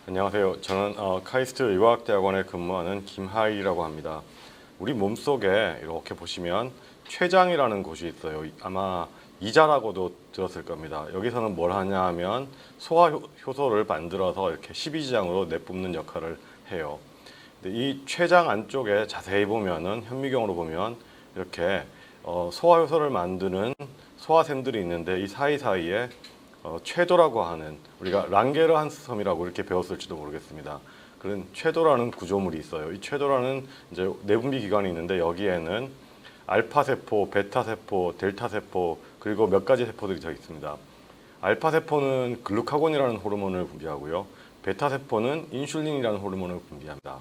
안녕하세요. 저는 카이스트 의과학대학원에 근무하는 김하일이라고 합니다. 우리 몸속에 이렇게 보시면 췌장이라는 곳이 있어요. 아마 이자라고도 들었을 겁니다. 여기서는 뭘 하냐 하면 소화효소를 만들어서 이렇게 십이지장으로 내뿜는 역할을 해요. 근데 이 췌장 안쪽에 자세히 보면은 현미경으로 보면 이렇게 소화효소를 만드는 소화샘들이 있는데 이 사이사이에 췌도라고 하는 우리가 랑게르한스 섬이라고 이렇게 배웠을지도 모르겠습니다. 그런 췌도라는 구조물이 있어요. 이 췌도라는 이제 내분비 기관이 있는데 여기에는 알파 세포, 베타 세포, 델타 세포 그리고 몇 가지 세포들이 더 있습니다. 알파 세포는 글루카곤이라는 호르몬을 분비하고요. 베타 세포는 인슐린이라는 호르몬을 분비합니다.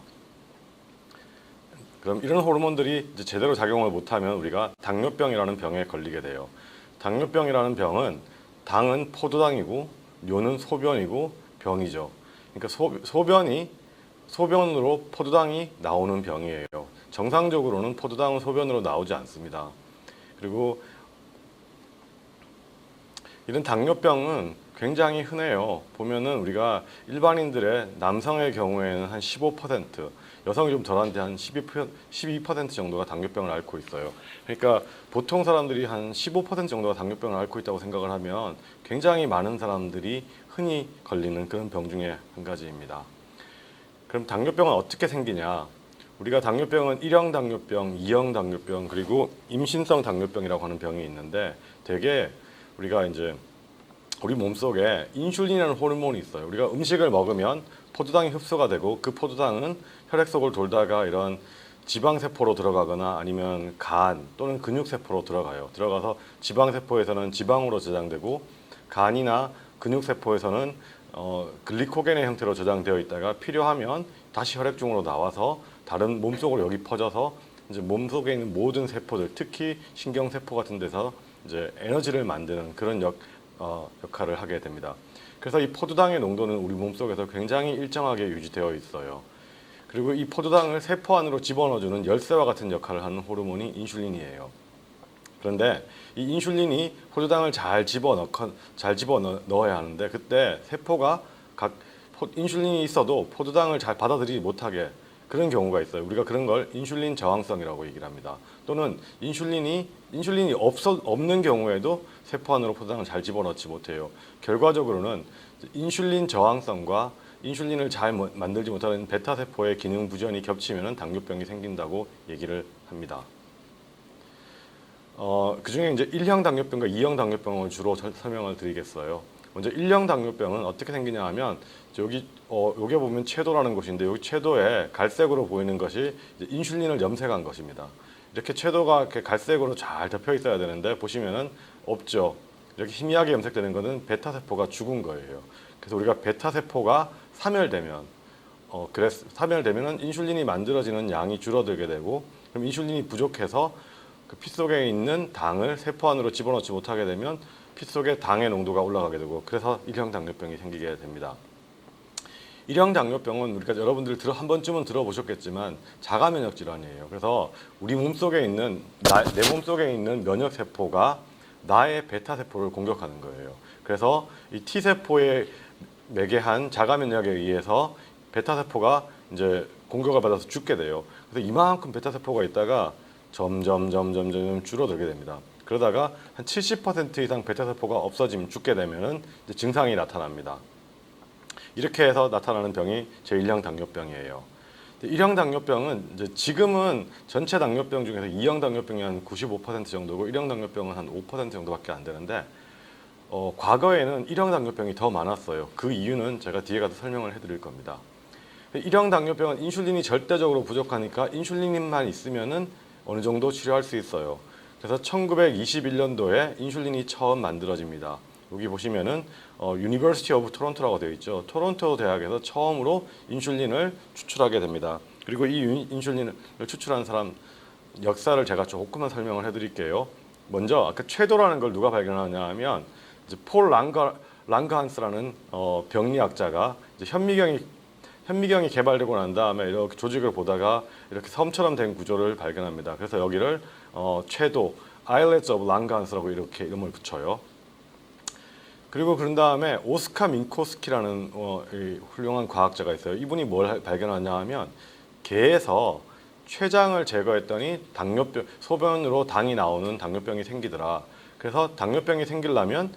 그럼 이런 호르몬들이 이제 제대로 작용을 못하면 우리가 당뇨병이라는 병에 걸리게 돼요. 당뇨병이라는 병은 당은 포도당이고 뇨는 소변이고 병이죠. 그러니까 소변으로 포도당이 나오는 병이에요. 정상적으로는 포도당은 소변으로 나오지 않습니다. 그리고 이런 당뇨병은 굉장히 흔해요. 보면은 우리가 일반인들의 남성의 경우에는 한 15%, 여성이 좀 덜한데 한 12% 정도가 당뇨병을 앓고 있어요. 그러니까 보통 사람들이 한 15% 정도가 당뇨병을 앓고 있다고 생각을 하면 굉장히 많은 사람들이 흔히 걸리는 그런 병 중에 한 가지입니다. 그럼 당뇨병은 어떻게 생기냐? 우리가 당뇨병은 1형 당뇨병, 2형 당뇨병, 그리고 임신성 당뇨병이라고 하는 병이 있는데 대개 우리가 이제 우리 몸속에 인슐린이라는 호르몬이 있어요. 우리가 음식을 먹으면 포도당이 흡수가 되고 그 포도당은 혈액 속을 돌다가 이런 지방세포로 들어가거나 아니면 간 또는 근육세포로 들어가요. 들어가서 지방세포에서는 지방으로 저장되고 간이나 근육세포에서는 글리코겐의 형태로 저장되어 있다가 필요하면 다시 혈액중으로 나와서 다른 몸속으로 여기 퍼져서 이제 몸속에 있는 모든 세포들, 특히 신경세포 같은 데서 이제 에너지를 만드는 그런 역할을 하게 됩니다. 그래서 이 포도당의 농도는 우리 몸속에서 굉장히 일정하게 유지되어 있어요. 그리고 이 포도당을 세포 안으로 집어넣어주는 열쇠와 같은 역할을 하는 호르몬이 인슐린이에요. 그런데 이 인슐린이 포도당을 잘 집어넣어야 하는데 그때 세포가 인슐린이 있어도 포도당을 잘 받아들이지 못하게 그런 경우가 있어요. 우리가 그런 걸 인슐린 저항성이라고 얘기를 합니다. 또는 인슐린이 없는 경우에도 세포 안으로 포도당을 잘 집어넣지 못해요. 결과적으로는 인슐린 저항성과 인슐린을 잘 만들지 못하는 베타 세포의 기능 부전이 겹치면 당뇨병이 생긴다고 얘기를 합니다. 그 중에 이제 1형 당뇨병과 2형 당뇨병을 주로 설명을 드리겠어요. 먼저 1형 당뇨병은 어떻게 생기냐 하면 여기 보면 췌도라는 곳인데 여기 췌도에 갈색으로 보이는 것이 인슐린을 염색한 것입니다. 이렇게 췌도가 이렇게 갈색으로 잘 덮여 있어야 되는데 보시면은 없죠. 이렇게 희미하게 염색되는 것은 베타 세포가 죽은 거예요. 그래서 우리가 베타 세포가 사멸되면은 인슐린이 만들어지는 양이 줄어들게 되고 그럼 인슐린이 부족해서 그 피 속에 있는 당을 세포 안으로 집어넣지 못하게 되면 피 속에 당의 농도가 올라가게 되고 그래서 1형 당뇨병이 생기게 됩니다. 1형 당뇨병은 우리가 여러분들 한 번쯤은 들어보셨겠지만 자가 면역 질환이에요. 그래서 우리 몸속에 있는 내 몸속에 있는 면역 세포가 나의 베타 세포를 공격하는 거예요. 그래서 이 T 세포에 매개한 자가 면역에 의해서 베타 세포가 이제 공격을 받아서 죽게 돼요. 그래서 이만큼 베타 세포가 있다가 점점 줄어들게 됩니다. 그러다가 한 70% 이상 베타 세포가 없어지면 죽게 되면은 증상이 나타납니다. 이렇게 해서 나타나는 병이 제1형 당뇨병이에요. 1형 당뇨병은 이제 지금은 전체 당뇨병 중에서 2형 당뇨병이 한 95% 정도고 1형 당뇨병은 한 5% 정도밖에 안 되는데 과거에는 1형 당뇨병이 더 많았어요. 그 이유는 제가 뒤에 가서 설명을 해드릴 겁니다. 1형 당뇨병은 인슐린이 절대적으로 부족하니까 인슐린만 있으면은 어느 정도 치료할 수 있어요. 그래서 1921년도에 인슐린이 처음 만들어집니다. 여기 보시면은 유니버시티 오브 토론토라고 되어 있죠. 토론토 대학에서 처음으로 인슐린을 추출하게 됩니다. 그리고 이 인슐린을 추출한 사람 역사를 제가 조금만 설명을 해드릴게요. 먼저 아까 췌도라는 걸 누가 발견하냐 하면 이제 폴 랑그한스라는 병리학자가 이제 현미경이 개발되고 난 다음에 이렇게 조직을 보다가 이렇게 섬처럼 된 구조를 발견합니다. 그래서 여기를 궤도, Islets of Langerhans라고 이렇게 이름을 붙여요. 그리고 그런 다음에 오스카 민코스키라는 이 훌륭한 과학자가 있어요. 이분이 뭘 발견하냐 하면 개에서 췌장을 제거했더니 당뇨병, 소변으로 당이 나오는 당뇨병이 생기더라. 그래서 당뇨병이 생기려면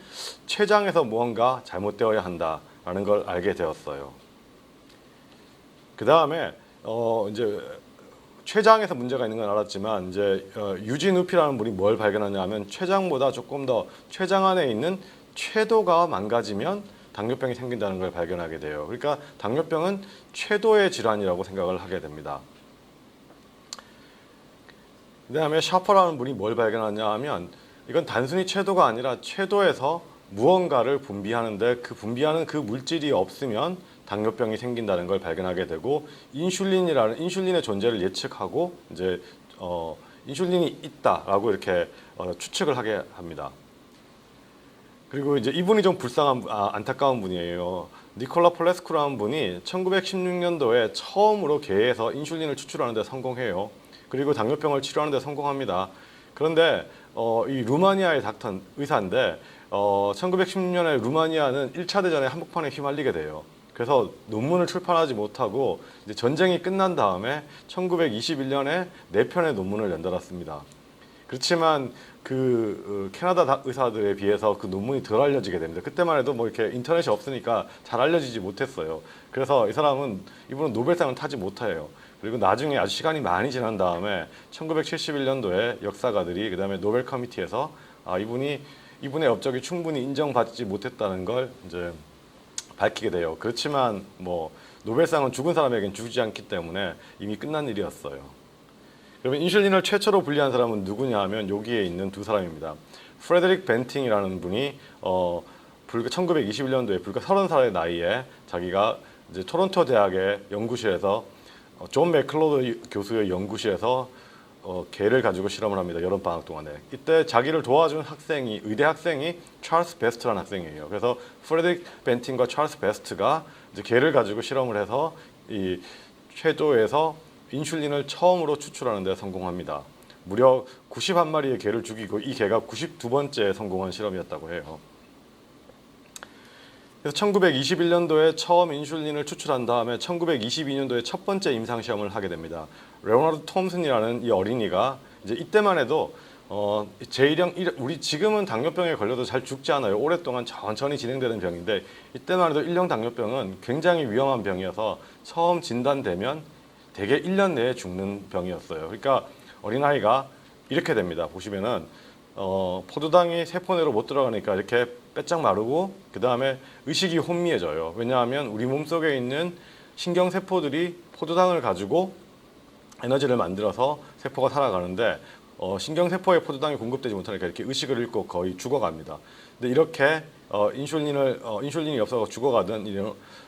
췌장에서 무언가 잘못되어야 한다라는 걸 알게 되었어요. 그 다음에 이제 췌장에서 문제가 있는 건 알았지만 이제 유진우피라는 분이 뭘 발견하냐면 췌장보다 조금 더 췌장 안에 있는 췌도가 망가지면 당뇨병이 생긴다는 걸 발견하게 돼요. 그러니까 당뇨병은 췌도의 질환이라고 생각을 하게 됩니다. 그 다음에 샤퍼라는 분이 뭘 발견하냐 하면 이건 단순히 췌도가 아니라 췌도에서 무언가를 분비하는데 그 분비하는 그 물질이 없으면 당뇨병이 생긴다는 걸 발견하게 되고 인슐린의 존재를 예측하고 이제 인슐린이 있다라고 이렇게 추측을 하게 합니다. 그리고 이제 이분이 좀 안타까운 분이에요. 니콜라 폴레스쿠라는 분이 1916년도에 처음으로 개에서 인슐린을 추출하는 데 성공해요. 그리고 당뇨병을 치료하는 데 성공합니다. 그런데 이 루마니아의 의사인데 1916년에 루마니아는 1차 대전의 한복판에 휘말리게 돼요. 그래서 논문을 출판하지 못하고 이제 전쟁이 끝난 다음에 1921년에 4편의 논문을 연달았습니다. 그렇지만 그 캐나다 의사들에 비해서 그 논문이 덜 알려지게 됩니다. 그때만 해도 뭐 이렇게 인터넷이 없으니까 잘 알려지지 못했어요. 그래서 이분은 노벨상을 타지 못해요. 그리고 나중에 아주 시간이 많이 지난 다음에 1971년도에 역사가들이 그다음에 노벨 커미티에서 이분의 업적이 충분히 인정받지 못했다는 걸 이제 밝히게 돼요. 그렇지만 뭐 노벨상은 죽은 사람에겐 주지 않기 때문에 이미 끝난 일이었어요. 그러면 인슐린을 최초로 분리한 사람은 누구냐 하면 여기에 있는 두 사람입니다. 프레드릭 벤팅이라는 분이 1921년도에 불과 30살의 나이에 자기가 이제 토론토 대학의 연구실에서 존 맥클로드 교수의 연구실에서 개를 가지고 실험을 합니다. 여름 방학 동안에. 이때 자기를 도와준 의대 학생이 찰스 베스트라는 학생이에요. 그래서 프레드릭 벤팅과 찰스 베스트가 이제 개를 가지고 실험을 해서 이 췌도에서 인슐린을 처음으로 추출하는 데 성공합니다. 무려 91마리의 개를 죽이고 이 개가 92번째 성공한 실험이었다고 해요. 그래서 1921년도에 처음 인슐린을 추출한 다음에 1922년도에 첫 번째 임상시험을 하게 됩니다. 레오나르드 톰슨이라는 이 어린이가 이제 이때만 해도 우리 지금은 당뇨병에 걸려도 잘 죽지 않아요. 오랫동안 천천히 진행되는 병인데 이때만 해도 1형 당뇨병은 굉장히 위험한 병이어서 처음 진단되면 대개 1년 내에 죽는 병이었어요. 그러니까 어린아이가 이렇게 됩니다. 보시면은 포도당이 세포 내로 못 들어가니까 이렇게 빼짝 마르고 그 다음에 의식이 혼미해져요. 왜냐하면 우리 몸속에 있는 신경세포들이 포도당을 가지고 에너지를 만들어서 세포가 살아가는데 신경세포에 포도당이 공급되지 못하니까 이렇게 의식을 잃고 거의 죽어갑니다. 근데 이렇게 인슐린이 없어서 죽어가던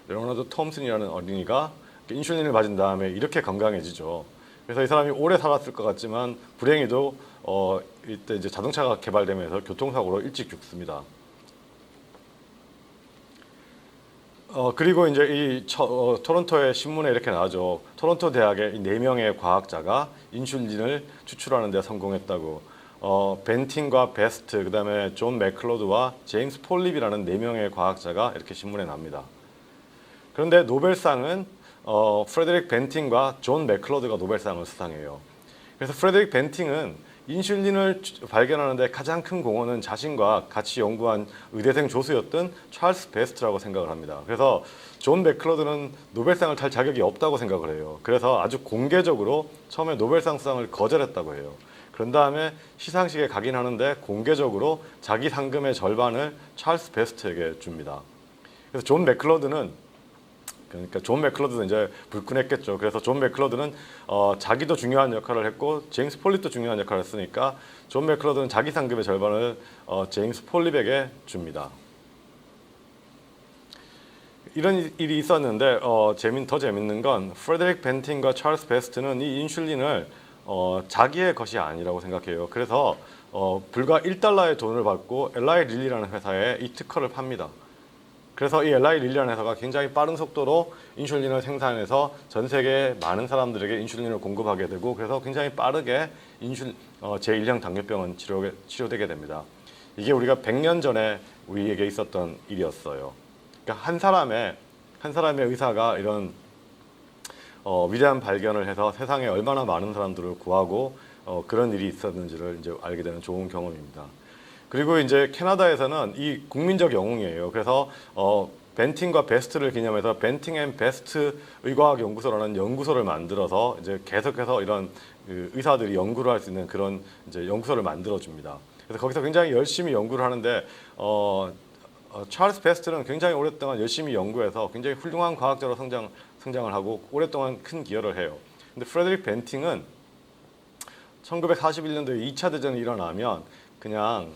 레오나르드 톰슨이라는 어린이가 인슐린을 맞은 다음에 이렇게 건강해지죠. 그래서 이 사람이 오래 살았을 것 같지만 불행히도 이때 이제 자동차가 개발되면서 교통사고로 일찍 죽습니다. 그리고 이제 토론토의 신문에 이렇게 나오죠. 토론토 대학의 4명의 과학자가 인슐린을 추출하는 데 성공했다고. 벤팅과 베스트, 그 다음에 존 맥클로드와 제임스 폴립이라는 4명의 과학자가 이렇게 신문에 납니다. 그런데 노벨상은 프레드릭 벤팅과 존 맥클로드가 노벨상을 수상해요. 그래서 프레드릭 벤팅은 인슐린을 발견하는데 가장 큰 공헌은 자신과 같이 연구한 의대생 조수였던 찰스 베스트라고 생각을 합니다. 그래서 존 맥클로드는 노벨상을 탈 자격이 없다고 생각을 해요. 그래서 아주 공개적으로 처음에 노벨상 수상을 거절했다고 해요. 그런 다음에 시상식에 가긴 하는데 공개적으로 자기 상금의 절반을 찰스 베스트에게 줍니다. 그래서 존 맥클로드는 이제 불끈했겠죠. 그래서 존 맥클로드는 자기도 중요한 역할을 했고 제임스 폴립도 중요한 역할을 했으니까 존 맥클로드는 자기 상금의 절반을 제임스 폴립에게 줍니다. 이런 일이 있었는데 더 재밌는 건 프레드릭 벤팅과 찰스 베스트는 이 인슐린을 자기의 것이 아니라고 생각해요. 그래서 불과 1달러의 돈을 받고 엘라이 릴리라는 회사에 이 특허를 팝니다. 그래서 이 엘라이 릴리라는 회사가 굉장히 빠른 속도로 인슐린을 생산해서 전 세계 많은 사람들에게 인슐린을 공급하게 되고 그래서 굉장히 빠르게 제1형 당뇨병은 치료되게 됩니다. 이게 우리가 100년 전에 우리에게 있었던 일이었어요. 그러니까 한 사람의 의사가 이런 위대한 발견을 해서 세상에 얼마나 많은 사람들을 구하고 그런 일이 있었는지를 이제 알게 되는 좋은 경험입니다. 그리고 이제 캐나다에서는 이 국민적 영웅이에요. 그래서 벤팅과 베스트를 기념해서 벤팅 앤 베스트 의과학 연구소라는 연구소를 만들어서 이제 계속해서 이런 의사들이 연구를 할 수 있는 그런 이제 연구소를 만들어 줍니다. 그래서 거기서 굉장히 열심히 연구를 하는데 찰스 베스트는 굉장히 오랫동안 열심히 연구해서 굉장히 훌륭한 과학자로 성장을 하고 오랫동안 큰 기여를 해요. 근데 프레드릭 벤팅은 1941년도에 2차 대전이 일어나면 그냥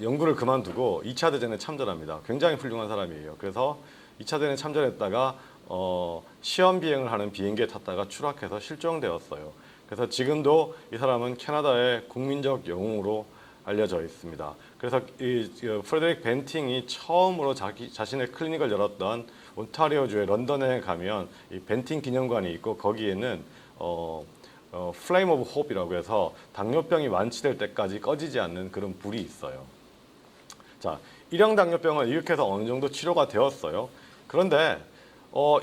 연구를 그만두고 2차 대전에 참전합니다. 굉장히 훌륭한 사람이에요. 그래서 2차 대전에 참전했다가 시험 비행을 하는 비행기에 탔다가 추락해서 실종되었어요. 그래서 지금도 이 사람은 캐나다의 국민적 영웅으로 알려져 있습니다. 그래서 이 프레드릭 벤팅이 처음으로 자신의 클리닉을 열었던 온타리오주의 런던에 가면 이 벤팅 기념관이 있고 거기에는 플레임 오브 호프이라고 해서 당뇨병이 완치될 때까지 꺼지지 않는 그런 불이 있어요. 자, 일형 당뇨병은 이렇게 해서 어느 정도 치료가 되었어요. 그런데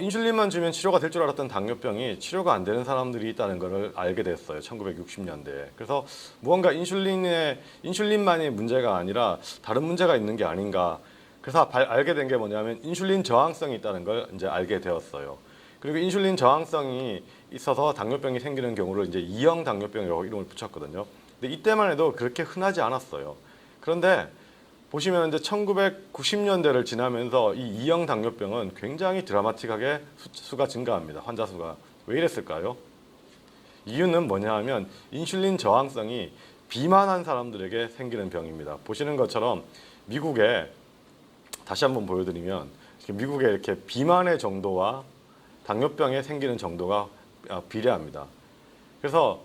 인슐린만 주면 치료가 될 줄 알았던 당뇨병이 치료가 안 되는 사람들이 있다는 것을 알게 됐어요. 1960년대에. 그래서 무언가 인슐린만이 문제가 아니라 다른 문제가 있는 게 아닌가. 그래서 알게 된 게 뭐냐면 인슐린 저항성이 있다는 걸 이제 알게 되었어요. 그리고 인슐린 저항성이 있어서 당뇨병이 생기는 경우를 이제 2형 당뇨병이라고 이름을 붙였거든요. 근데 이때만 해도 그렇게 흔하지 않았어요. 그런데 보시면 이제 1990년대를 지나면서 이 2형 당뇨병은 굉장히 드라마틱하게 수가 증가합니다. 환자 수가. 왜 이랬을까요? 이유는 뭐냐 하면 인슐린 저항성이 비만한 사람들에게 생기는 병입니다. 보시는 것처럼 미국에 다시 한번 보여드리면 미국의 이렇게 비만의 정도와 당뇨병에 생기는 정도가 비례합니다. 그래서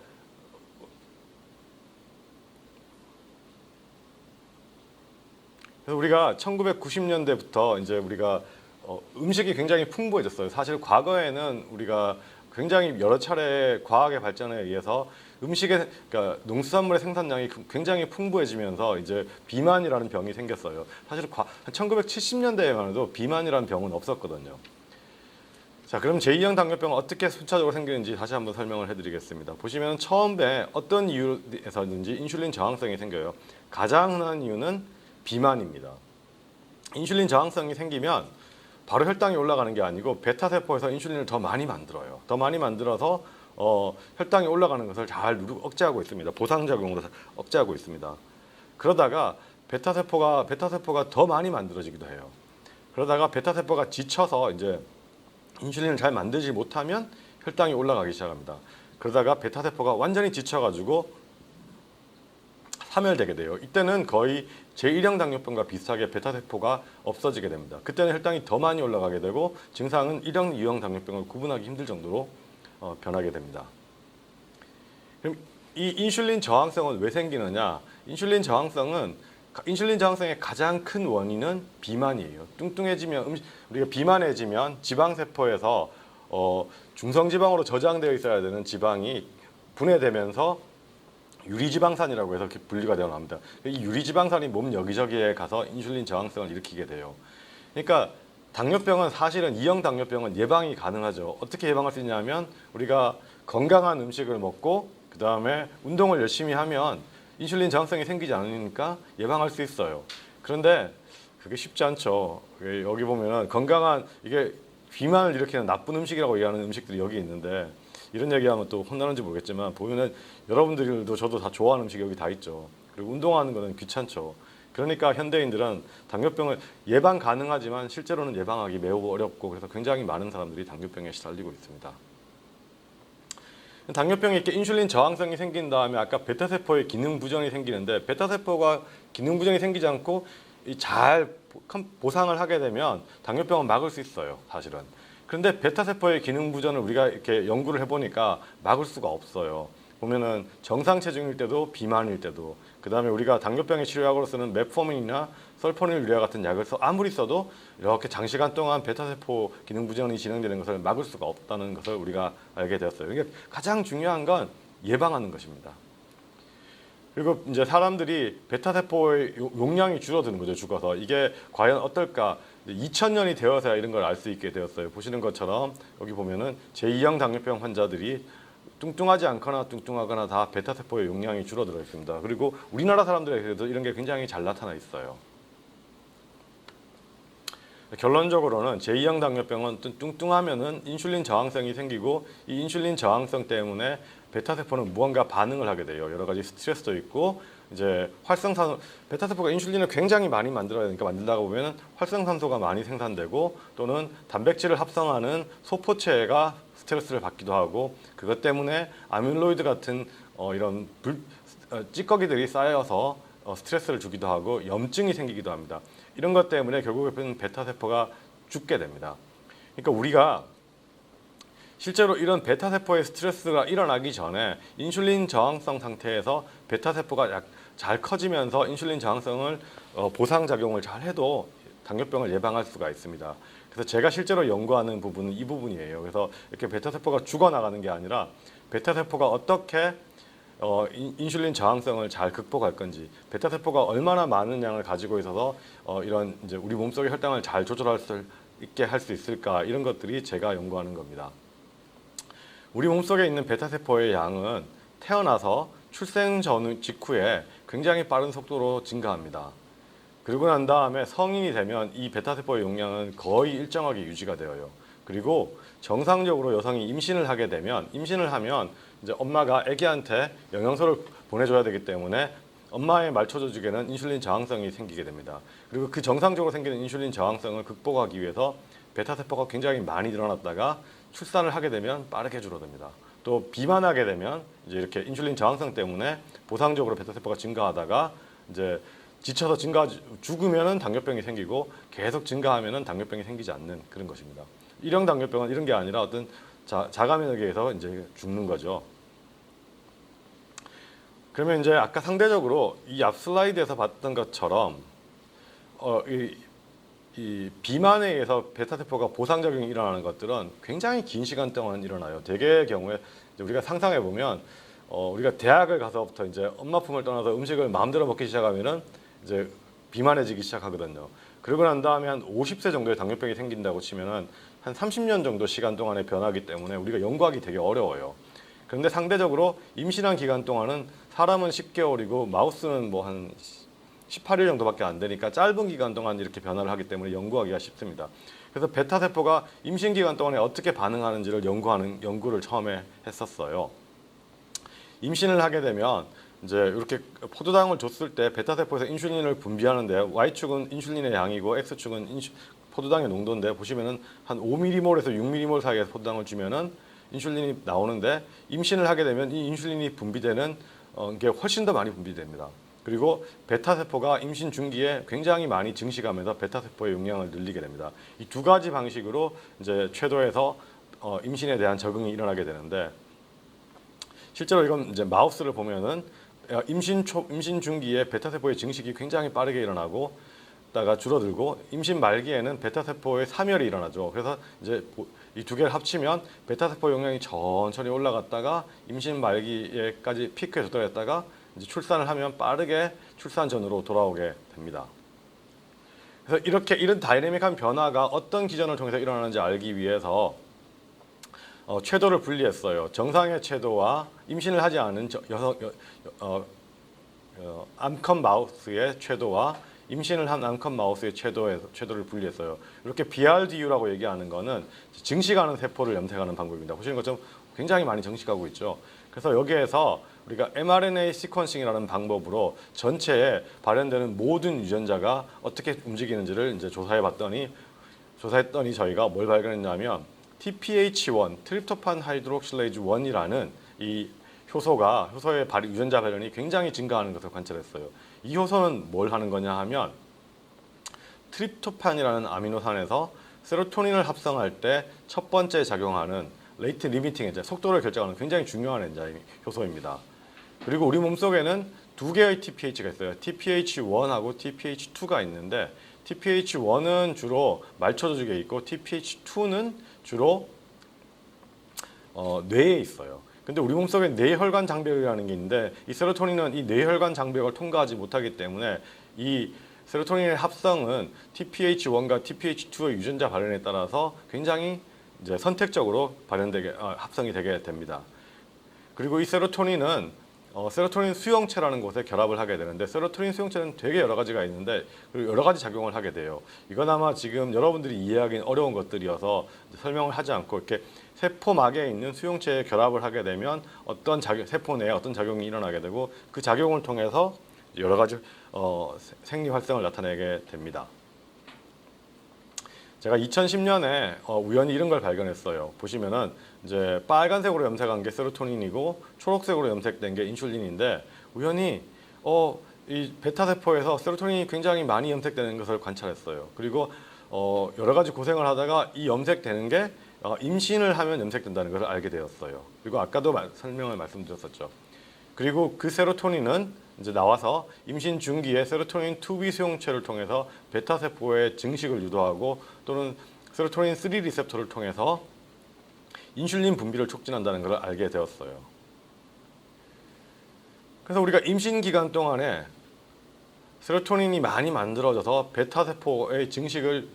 우리가 1990년대부터 이제 우리가 음식이 굉장히 풍부해졌어요. 사실 과거에는 우리가 굉장히 여러 차례 과학의 발전에 의해서 그러니까 농수산물의 생산량이 굉장히 풍부해지면서 이제 비만이라는 병이 생겼어요. 사실 1970년대에만 해도 비만이라는 병은 없었거든요. 자, 그럼 제2형 당뇨병은 어떻게 순차적으로 생기는지 다시 한번 설명을 해드리겠습니다. 보시면 처음에 어떤 이유에서든지 인슐린 저항성이 생겨요. 가장 흔한 이유는 비만입니다. 인슐린 저항성이 생기면 바로 혈당이 올라가는 게 아니고 베타 세포에서 인슐린을 더 많이 만들어요. 더 많이 만들어서 혈당이 올라가는 것을 잘 억제하고 있습니다. 보상작용으로 억제하고 있습니다. 그러다가 베타 세포가 더 많이 만들어지기도 해요. 그러다가 베타 세포가 지쳐서 이제 인슐린을 잘 만들지 못하면 혈당이 올라가기 시작합니다. 그러다가 베타 세포가 완전히 지쳐가지고 사멸되게 돼요. 이때는 거의 제1형 당뇨병과 비슷하게 베타 세포가 없어지게 됩니다. 그때는 혈당이 더 많이 올라가게 되고 증상은 1형, 2형 당뇨병을 구분하기 힘들 정도로 변하게 됩니다. 그럼 이 인슐린 저항성은 왜 생기느냐? 인슐린 저항성의 가장 큰 원인은 비만이에요. 뚱뚱해지면 우리가 비만해지면 지방 세포에서 중성지방으로 저장되어 있어야 되는 지방이 분해되면서 유리지방산이라고 해서 이렇게 분리가 되어 나옵니다. 이 유리지방산이 몸 여기저기에 가서 인슐린 저항성을 일으키게 돼요. 그러니까 당뇨병은 사실은 2형 당뇨병은 예방이 가능하죠. 어떻게 예방할 수 있냐면 우리가 건강한 음식을 먹고 그 다음에 운동을 열심히 하면 인슐린 저항성이 생기지 않으니까 예방할 수 있어요. 그런데 그게 쉽지 않죠. 여기 보면은 이게 비만을 일으키는 나쁜 음식이라고 얘기하는 음식들이 여기 있는데 이런 얘기하면 또 혼나는지 모르겠지만 보면은 여러분들도 저도 다 좋아하는 음식이 여기 다 있죠. 그리고 운동하는 거는 귀찮죠. 그러니까 현대인들은 당뇨병을 예방 가능하지만 실제로는 예방하기 매우 어렵고 그래서 굉장히 많은 사람들이 당뇨병에 시달리고 있습니다. 당뇨병에 이렇게 인슐린 저항성이 생긴 다음에 아까 베타세포의 기능 부전이 생기는데 베타세포가 기능 부전이 생기지 않고 잘 보상을 하게 되면 당뇨병은 막을 수 있어요, 사실은. 그런데 베타세포의 기능 부전을 우리가 이렇게 연구를 해보니까 막을 수가 없어요. 보면은 정상 체중일 때도 비만일 때도 그 다음에 우리가 당뇨병의 치료약으로 쓰는 메포민이나 설포닐 유레아 같은 약을 아무리 써도 이렇게 장시간 동안 베타세포 기능 부전이 진행되는 것을 막을 수가 없다는 것을 우리가 알게 되었어요. 그러니까 가장 중요한 건 예방하는 것입니다. 그리고 이제 사람들이 베타 세포의 용량이 줄어드는 거죠, 죽어서. 이게 과연 어떨까? 2000년이 되어서야 이런 걸 알 수 있게 되었어요. 보시는 것처럼 여기 보면은 제2형 당뇨병 환자들이 뚱뚱하지 않거나 뚱뚱하거나 다 베타 세포의 용량이 줄어들어 있습니다. 그리고 우리나라 사람들에게도 이런 게 굉장히 잘 나타나 있어요. 결론적으로는 제2형 당뇨병은 뚱뚱하면은 인슐린 저항성이 생기고 이 인슐린 저항성 때문에 베타 세포는 무언가 반응을 하게 돼요. 여러 가지 스트레스도 있고 이제 활성산소 베타 세포가 인슐린을 굉장히 많이 만들어야 되니까 만든다고 보면은 활성산소가 많이 생산되고 또는 단백질을 합성하는 소포체가 스트레스를 받기도 하고 그것 때문에 아밀로이드 같은 이런 찌꺼기들이 쌓여서 스트레스를 주기도 하고 염증이 생기기도 합니다. 이런 것 때문에 결국에는 베타 세포가 죽게 됩니다. 그러니까 우리가 실제로 이런 베타 세포의 스트레스가 일어나기 전에 인슐린 저항성 상태에서 베타 세포가 잘 커지면서 인슐린 저항성을 보상 작용을 잘 해도 당뇨병을 예방할 수가 있습니다. 그래서 제가 실제로 연구하는 부분은 이 부분이에요. 그래서 이렇게 베타 세포가 죽어나가는 게 아니라 베타 세포가 어떻게 인슐린 저항성을 잘 극복할 건지, 베타 세포가 얼마나 많은 양을 가지고 있어서 이런 이제 우리 몸속의 혈당을 잘 조절할 수 있게 할 수 있을까, 이런 것들이 제가 연구하는 겁니다. 우리 몸속에 있는 베타 세포의 양은 태어나서 출생 전 직후에 굉장히 빠른 속도로 증가합니다. 그리고 난 다음에 성인이 되면 이 베타 세포의 용량은 거의 일정하게 유지가 되어요. 그리고 정상적으로 여성이 임신을 하게 되면, 임신을 하면 이제 엄마가 아기한테 영양소를 보내줘야 되기 때문에 엄마의 말초조직에는 인슐린 저항성이 생기게 됩니다. 그리고 그 정상적으로 생기는 인슐린 저항성을 극복하기 위해서 베타 세포가 굉장히 많이 늘어났다가 출산을 하게 되면 빠르게 줄어듭니다. 또 비만하게 되면 이제 이렇게 인슐린 저항성 때문에 보상적으로 베타 세포가 증가하다가 이제 지쳐서 죽으면은 당뇨병이 생기고 계속 증가하면은 당뇨병이 생기지 않는 그런 것입니다. 1형 당뇨병은 이런 게 아니라 어떤 자가면역에 의해서 이제 죽는 거죠. 그러면 이제 아까 상대적으로 이 앞 슬라이드에서 봤던 것처럼 이 비만에 의해서 베타 세포가 보상 작용이 일어나는 것들은 굉장히 긴 시간 동안 일어나요. 대개의 경우에 우리가 상상해 보면 우리가 대학을 가서부터 이제 엄마 품을 떠나서 음식을 마음대로 먹기 시작하면은 이제 비만해지기 시작하거든요. 그러고 난 다음에 한 50세 정도의 당뇨병이 생긴다고 치면은 한 30년 정도 시간 동안의 변화이기 때문에 우리가 연구하기 되게 어려워요. 그런데 상대적으로 임신한 기간 동안은 사람은 10개월이고 마우스는 뭐 한 18일 정도밖에 안 되니까 짧은 기간 동안 이렇게 변화를 하기 때문에 연구하기가 쉽습니다. 그래서 베타 세포가 임신 기간 동안에 어떻게 반응하는지를 연구를 처음에 했었어요. 임신을 하게 되면 이제 이렇게 포도당을 줬을 때 베타 세포에서 인슐린을 분비하는데 Y축은 인슐린의 양이고 X축은 포도당의 농도인데 보시면은 한 5mm몰에서 6mm몰 사이에 포도당을 주면은 인슐린이 나오는데 임신을 하게 되면 이 인슐린이 분비되는 게 훨씬 더 많이 분비됩니다. 그리고 베타 세포가 임신 중기에 굉장히 많이 증식하면서 베타 세포의 용량을 늘리게 됩니다. 이 두 가지 방식으로 이제 궤도에서 임신에 대한 적응이 일어나게 되는데 실제로 이건 이제 마우스를 보면은 임신 중기에 베타 세포의 증식이 굉장히 빠르게 일어나고 다가 줄어들고 임신 말기에는 베타 세포의 사멸이 일어나죠. 그래서 이제 이 두 개를 합치면 베타 세포 용량이 천천히 올라갔다가 임신 말기에까지 피크에 도달했다가 이제 출산을 하면 빠르게 출산 전으로 돌아오게 됩니다. 그래서 이런 다이내믹한 변화가 어떤 기전을 통해서 일어나는지 알기 위해서 궤도를 분리했어요. 정상의 궤도와 임신을 하지 않은 암컷 마우스의 궤도와 임신을 한 암컷 마우스의 궤도를 분리했어요. 이렇게 BRDU라고 얘기하는 거는 증식하는 세포를 염색하는 방법입니다. 보시는 것처럼 굉장히 많이 증식하고 있죠. 그래서 여기에서 우리가 mRNA 시퀀싱이라는 방법으로 전체에 발현되는 모든 유전자가 어떻게 움직이는지를 이제 조사했더니 저희가 뭘 발견했냐면 TPH1, 트립토판 하이드록실레이즈 1이라는 이 효소의 유전자 발현이 굉장히 증가하는 것을 관찰했어요. 이 효소는 뭘 하는 거냐 하면 트립토판이라는 아미노산에서 세로토닌을 합성할 때 첫 번째 작용하는 레이트 리미팅 엔자임, 속도를 결정하는 굉장히 중요한 엔자임 효소입니다. 그리고 우리 몸속에는 두 개의 TPH가 있어요. TPH1하고 TPH2가 있는데 TPH1은 주로 말초 조직에 있고 TPH2는 주로 뇌에 있어요. 근데 우리 몸속에 뇌혈관 장벽이라는 게 있는데 이 세로토닌은 이 뇌혈관 장벽을 통과하지 못하기 때문에 이 세로토닌의 합성은 TPH1과 TPH2의 유전자 발현에 따라서 굉장히 이제 선택적으로 합성이 되게 됩니다. 그리고 이 세로토닌은 세로토닌 수용체라는 곳에 결합을 하게 되는데 세로토닌 수용체는 되게 여러 가지가 있는데 그리고 여러 가지 작용을 하게 돼요. 이건 아마 지금 여러분들이 이해하기는 어려운 것들이어서 설명을 하지 않고 이렇게 세포막에 있는 수용체에 결합을 하게 되면 세포 내에 어떤 작용이 일어나게 되고 그 작용을 통해서 여러 가지 생리 활성을 나타내게 됩니다. 제가 2010년에 우연히 이런 걸 발견했어요. 보시면은 이제 빨간색으로 염색한 게 세로토닌이고 초록색으로 염색된 게 인슐린인데 우연히 이 베타 세포에서 세로토닌이 굉장히 많이 염색되는 것을 관찰했어요. 그리고 여러 가지 고생을 하다가 이 염색되는 게 임신을 하면 염색된다는 것을 알게 되었어요. 그리고 아까도 설명을 말씀드렸었죠. 그리고 그 세로토닌은 이제 나와서 임신 중기에 세로토닌 2B 수용체를 통해서 베타 세포의 증식을 유도하고 또는 세로토닌 3 리셉터를 통해서 인슐린 분비를 촉진한다는 것을 알게 되었어요. 그래서 우리가 임신 기간 동안에 세로토닌이 많이 만들어져서 베타 세포의 증식을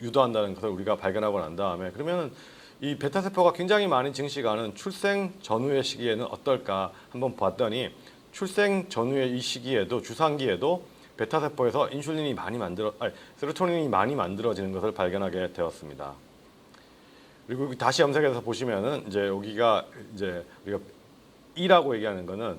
유도한다는 것을 우리가 발견하고 난 다음에 그러면 이 베타 세포가 굉장히 많이 증식하는 출생 전후의 시기에는 어떨까 한번 봤더니 출생 전후의 이 시기에도 주상기에도 베타 세포에서 세로토닌이 많이 만들어지는 것을 발견하게 되었습니다. 그리고 다시 염색해서 보시면은 이제 여기가 이제 우리가 E라고 얘기하는 거는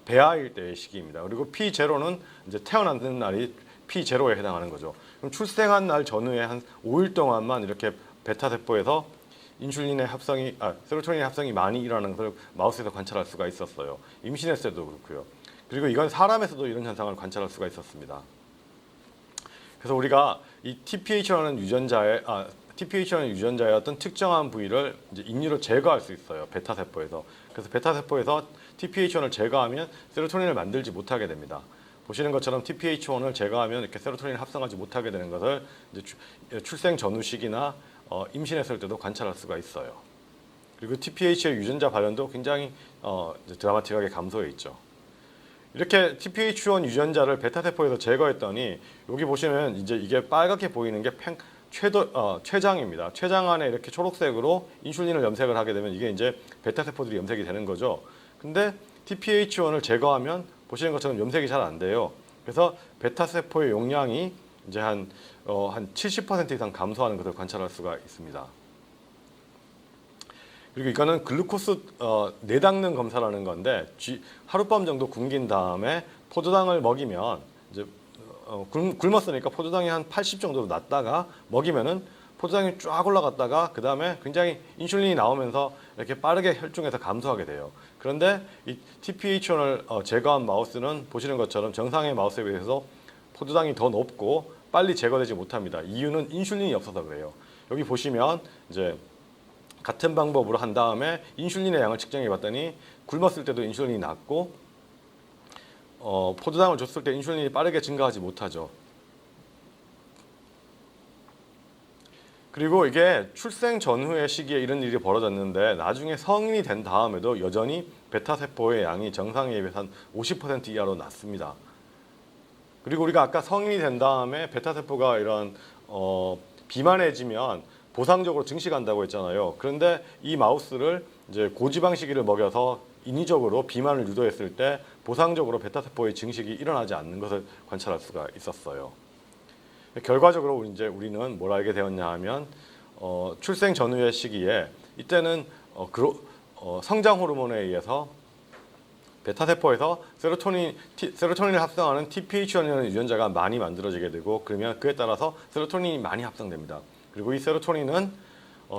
배아일 때의 시기입니다. 그리고 P0는 이제 태어나는 날이 P0에 해당하는 거죠. 그럼 출생한 날 전후에 한 5일 동안만 이렇게 베타 세포에서 세로토닌의 합성이 많이 일어나는 것을 마우스에서 관찰할 수가 있었어요. 임신했을 때도 그렇고요. 그리고 이건 사람에서도 이런 현상을 관찰할 수가 있었습니다. 그래서 우리가 이 TPH라는 유전자의 어떤 특정한 부위를 이제 인유로 제거할 수 있어요. 베타 세포에서. 그래서 베타 세포에서 TPH1을 제거하면 세로토닌을 만들지 못하게 됩니다. 보시는 것처럼 TPH1을 제거하면 이렇게 세로토닌을 합성하지 못하게 되는 것을 이제 출생 전후 시기나 임신했을 때도 관찰할 수가 있어요. 그리고 TPH의 유전자 발현도 굉장히 드라마틱하게 감소해 있죠. 이렇게 TPH1 유전자를 베타 세포에서 제거했더니 여기 보시면 이제 이게 빨갛게 보이는 게 췌장입니다. 췌장 안에 이렇게 초록색으로 인슐린을 염색을 하게 되면 이게 이제 베타 세포들이 염색이 되는 거죠. 근데 TPH1을 제거하면 보시는 것처럼 염색이 잘 안 돼요. 그래서 베타 세포의 용량이 이제 한 70% 이상 감소하는 것을 관찰할 수가 있습니다. 그리고 이거는 글루코스 내닦는 검사라는 건데 하룻밤 정도 굶긴 다음에 포도당을 먹이면 이제 굶었으니까 포도당이 한 80 정도로 낮다가 먹이면은 포도당이 쫙 올라갔다가 그 다음에 굉장히 인슐린이 나오면서 이렇게 빠르게 혈중에서 감소하게 돼요. 그런데 이 TPH1을 제거한 마우스는 보시는 것처럼 정상의 마우스에 비해서 포도당이 더 높고 빨리 제거되지 못합니다. 이유는 인슐린이 없어서 그래요. 여기 보시면 이제 같은 방법으로 한 다음에 인슐린의 양을 측정해 봤더니 굶었을 때도 인슐린이 낮고 포도당을 줬을 때 인슐린이 빠르게 증가하지 못하죠. 그리고 이게 출생 전후의 시기에 이런 일이 벌어졌는데 나중에 성인이 된 다음에도 여전히 베타 세포의 양이 정상에 비해서 한 50% 이하로 낮습니다. 그리고 우리가 아까 성인이 된 다음에 베타 세포가 이런 비만해지면 보상적으로 증식한다고 했잖아요. 그런데 이 마우스를 이제 고지방 시기를 먹여서 인위적으로 비만을 유도했을 때 보상적으로 베타 세포의 증식이 일어나지 않는 것을 관찰할 수가 있었어요. 결과적으로 이제 우리는 뭘 알게 되었냐 하면 출생 전후의 시기에 이때는 성장 호르몬에 의해서 베타 세포에서 세로토닌을 합성하는 TPH1이라는 유전자가 많이 만들어지게 되고 그러면 그에 따라서 세로토닌이 많이 합성됩니다. 그리고 이 세로토닌은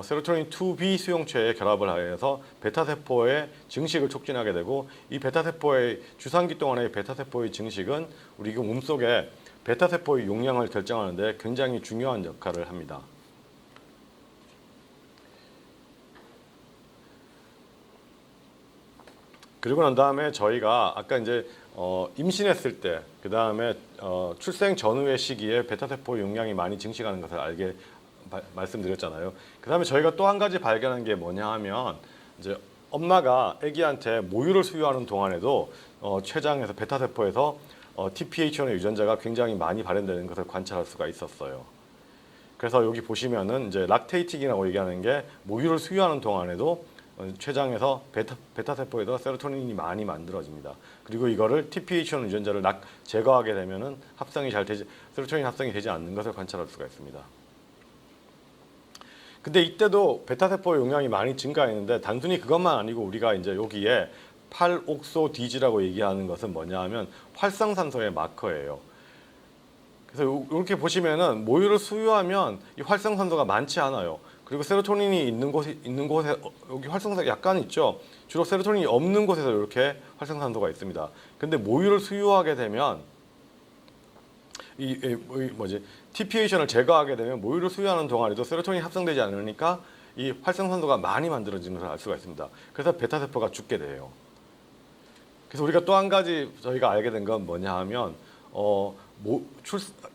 세로토닌 2B 수용체에 결합을 하여서 베타 세포의 증식을 촉진하게 되고 이 베타 세포의 주상기 동안의 베타 세포의 증식은 우리 몸속에 베타 세포의 용량을 결정하는 데 굉장히 중요한 역할을 합니다. 그리고 난 다음에 저희가 아까 이제 임신했을 때, 그 다음에 출생 전후의 시기에 베타 세포 용량이 많이 증식하는 것을 말씀드렸잖아요. 그 다음에 저희가 또 한 가지 발견한 게 뭐냐 하면 이제 엄마가 아기한테 모유를 수유하는 동안에도 췌장에서 베타 세포에서 TPH1의 유전자가 굉장히 많이 발현되는 것을 관찰할 수가 있었어요. 그래서 여기 보시면은 이제 락테이틱이라고 얘기하는 게 모유를 수유하는 동안에도 췌장에서 베타 세포에서 세로토닌이 많이 만들어집니다. 그리고 이거를 TPH1 유전자를 제거하게 되면은 세로토닌 합성이 되지 않는 것을 관찰할 수가 있습니다. 근데 이때도 베타 세포의 용량이 많이 증가했는데 단순히 그것만 아니고 우리가 이제 여기에 8옥소디지라고 얘기하는 것은 뭐냐 하면 활성산소의 마커예요. 그래서 이렇게 보시면은 모유를 수유하면 이 활성산소가 많지 않아요. 그리고 세로토닌이 있는 곳에 여기 활성산소 약간 있죠. 주로 세로토닌이 없는 곳에서 이렇게 활성산소가 있습니다. 근데 모유를 수유하게 되면 TPH1을 제거하게 되면 모유를 수유하는 동안에도 세로토닌이 합성되지 않으니까 이 활성산소가 많이 만들어지는 것을 알 수가 있습니다. 그래서 베타 세포가 죽게 돼요. 그래서 우리가 또 한 가지 저희가 알게 된 건 뭐냐 하면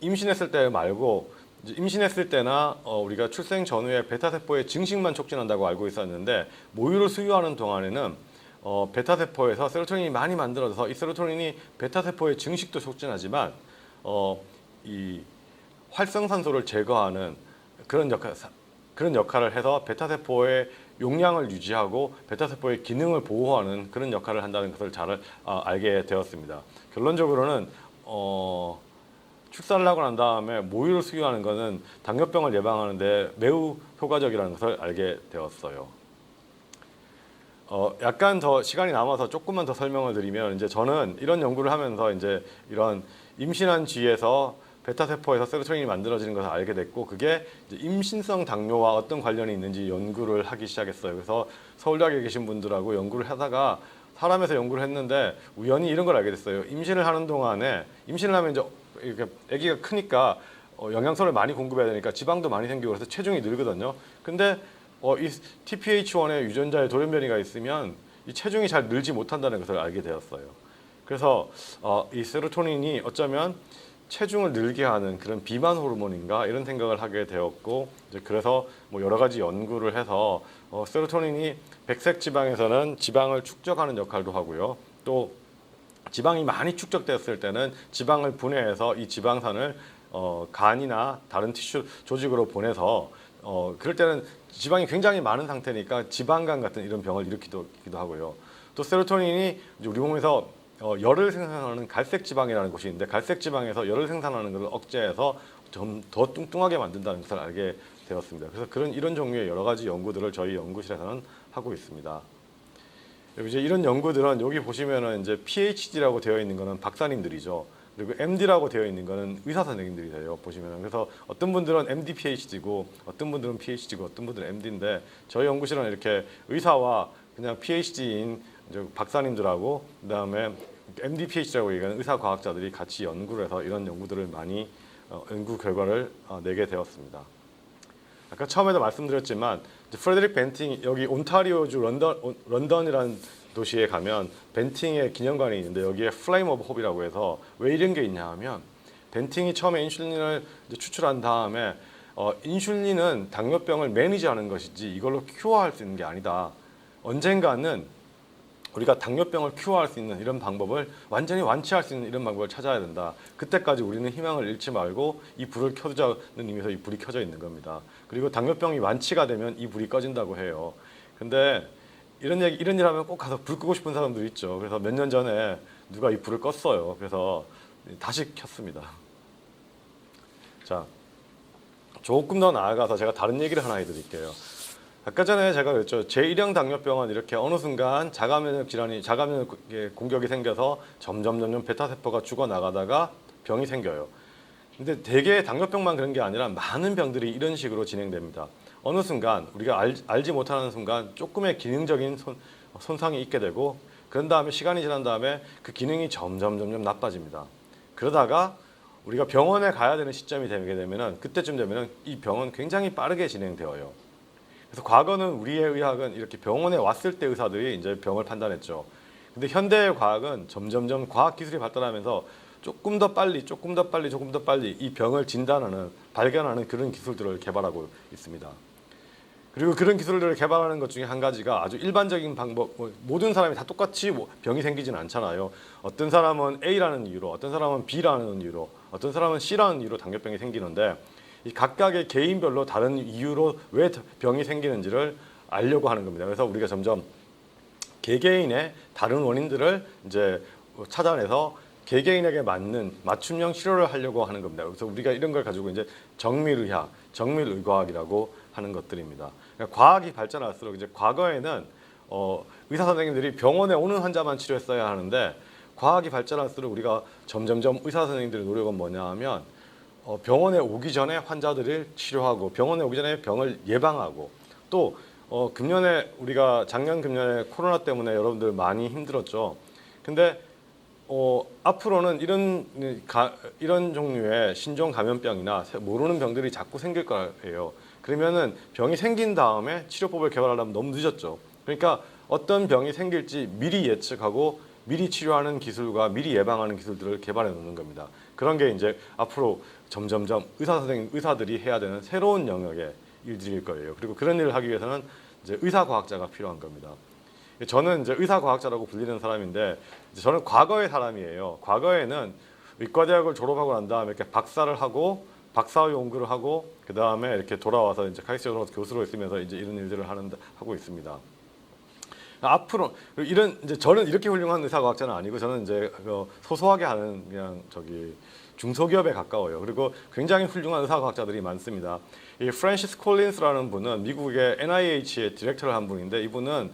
임신했을 때 말고 임신했을 때나 우리가 출생 전후에 베타 세포의 증식만 촉진한다고 알고 있었는데 모유를 수유하는 동안에는 베타 세포에서 세로토닌이 많이 만들어져서 이 세로토닌이 베타 세포의 증식도 촉진하지만 이 활성산소를 제거하는 그런 역할을 해서 베타 세포의 용량을 유지하고 베타 세포의 기능을 보호하는 그런 역할을 한다는 것을 잘 알게 되었습니다. 결론적으로는 출산을 하고 난 다음에 모유를 수유하는 것은 당뇨병을 예방하는데 매우 효과적이라는 것을 알게 되었어요. 약간 더 시간이 남아서 조금만 더 설명을 드리면 이제 저는 이런 연구를 하면서 이제 이런 임신한 쥐에서 베타 세포에서 세로토닌이 만들어지는 것을 알게 됐고 그게 이제 임신성 당뇨와 어떤 관련이 있는지 연구를 하기 시작했어요. 그래서 서울대학에 계신 분들하고 연구를 하다가 사람에서 연구를 했는데 우연히 이런 걸 알게 됐어요. 임신을 하는 동안에 임신을 하면 이제 이렇게 아기가 크니까 영양소를 많이 공급해야 되니까 지방도 많이 생기고 그래서 체중이 늘거든요. 근데 이 TPH1의 유전자에 돌연변이가 있으면 이 체중이 잘 늘지 못한다는 것을 알게 되었어요. 그래서 이 세로토닌이 어쩌면 체중을 늘게 하는 그런 비만 호르몬인가 이런 생각을 하게 되었고 이제 그래서 뭐 여러 가지 연구를 해서 세로토닌이 백색 지방에서는 지방을 축적하는 역할도 하고요. 또 지방이 많이 축적됐을 때는 지방을 분해해서 이 지방산을 간이나 다른 티슈 조직으로 보내서 그럴 때는 지방이 굉장히 많은 상태니까 지방간 같은 이런 병을 일으키기도 하고요. 또 세로토닌이 우리 몸에서 열을 생산하는 갈색 지방이라는 곳이 있는데 갈색 지방에서 열을 생산하는 것을 억제해서 좀 더 뚱뚱하게 만든다는 것을 알게 되었습니다. 그래서 이런 종류의 여러 가지 연구들을 저희 연구실에서는 하고 있습니다. 이제 이런 연구들은 여기 보시면은 이제 PhD라고 되어 있는 거는 박사님들이죠. 그리고 MD라고 되어 있는 거는 의사 선생님들이 돼요. 보시면은 그래서 어떤 분들은 MD PhD고 어떤 분들은 PhD고 어떤 분들은 MD인데 저희 연구실은 이렇게 의사와 그냥 PhD인 박사님들하고 그다음에 MD PhD라고 얘기하는 의사 과학자들이 같이 연구를 해서 이런 연구들을 많이 연구 결과를 내게 되었습니다. 아까 처음에도 말씀드렸지만 프레드릭 벤팅 여기 온타리오주 런던이라는 도시에 가면 벤팅의 기념관이 있는데 여기에 플레임 오브 홉이라고 해서 왜 이런 게 있냐 하면 벤팅이 처음에 인슐린을 추출한 다음에 인슐린은 당뇨병을 매니지하는 것이지 이걸로 큐어할 수 있는 게 아니다. 언젠가는 우리가 당뇨병을 큐어할 수 있는 이런 방법을 완전히 완치할 수 있는 이런 방법을 찾아야 된다. 그때까지 우리는 희망을 잃지 말고 이 불을 켜두자는 의미에서 이 불이 켜져 있는 겁니다. 그리고 당뇨병이 완치가 되면 이 불이 꺼진다고 해요. 근데 이런 일 하면 꼭 가서 불 끄고 싶은 사람들이 있죠. 그래서 몇 년 전에 누가 이 불을 껐어요. 그래서 다시 켰습니다. 자, 조금 더 나아가서 제가 다른 얘기를 하나 해드릴게요. 아까 전에 제가 그랬죠. 제1형 당뇨병은 이렇게 어느 순간 자가면역 공격이 생겨서 점점 베타 세포가 죽어나가다가 병이 생겨요. 근데 대개 당뇨병만 그런 게 아니라 많은 병들이 이런 식으로 진행됩니다. 어느 순간 우리가 알지 못하는 순간 조금의 기능적인 손상이 있게 되고 그런 다음에 시간이 지난 다음에 그 기능이 점점 나빠집니다. 그러다가 우리가 병원에 가야 되는 시점이 되게 되면은 그때쯤 되면은 이 병은 굉장히 빠르게 진행되어요. 그래서 과거는 우리의 의학은 이렇게 병원에 왔을 때 의사들이 이제 병을 판단했죠. 근데 현대의 과학은 점점 과학 기술이 발달하면서 조금 더 빨리 이 병을 진단하는 발견하는 그런 기술들을 개발하고 있습니다. 그리고 그런 기술들을 개발하는 것 중에 한 가지가 아주 일반적인 방법, 모든 사람이 다 똑같이 병이 생기지는 않잖아요. 어떤 사람은 A라는 이유로, 어떤 사람은 B라는 이유로, 어떤 사람은 C라는 이유로 당뇨병이 생기는데 이 각각의 개인별로 다른 이유로 왜 병이 생기는지를 알려고 하는 겁니다. 그래서 우리가 점점 개개인의 다른 원인들을 이제 찾아내서 개개인에게 맞는 맞춤형 치료를 하려고 하는 겁니다. 그래서 우리가 이런 걸 가지고 이제 정밀의학, 정밀의과학이라고 하는 것들입니다. 그러니까 과학이 발전할수록 이제 과거에는 의사 선생님들이 병원에 오는 환자만 치료했어야 하는데 과학이 발전할수록 우리가 점점점 의사 선생님들의 노력은 뭐냐 하면 병원에 오기 전에 환자들을 치료하고 병원에 오기 전에 병을 예방하고 또 금년에 우리가 작년 금년에 코로나 때문에 여러분들 많이 힘들었죠. 근데 앞으로는 이런 종류의 신종 감염병이나 모르는 병들이 자꾸 생길 거예요. 그러면은 병이 생긴 다음에 치료법을 개발하려면 너무 늦었죠. 그러니까 어떤 병이 생길지 미리 예측하고 미리 치료하는 기술과 미리 예방하는 기술들을 개발해 놓는 겁니다. 그런 게 이제 앞으로 점점점 의사들이 해야 되는 새로운 영역의 일들일 거예요. 그리고 그런 일을 하기 위해서는 이제 의사과학자가 필요한 겁니다. 저는 이제 의사과학자라고 불리는 사람인데 저는 과거의 사람이에요. 과거에는 의과대학을 졸업하고 난 다음에 이렇게 박사를 하고 박사 연구를 하고 그 다음에 이렇게 돌아와서 이제 카이스트로 교수로 있으면서 이제 이런 일들을 하고 있습니다. 앞으로 이런 이제 저는 이렇게 훌륭한 의사과학자는 아니고 저는 이제 소소하게 하는 그냥 중소기업에 가까워요. 그리고 굉장히 훌륭한 의사과학자들이 많습니다. 이 프랜시스 콜린스라는 분은 미국의 NIH의 디렉터를 한 분인데 이분은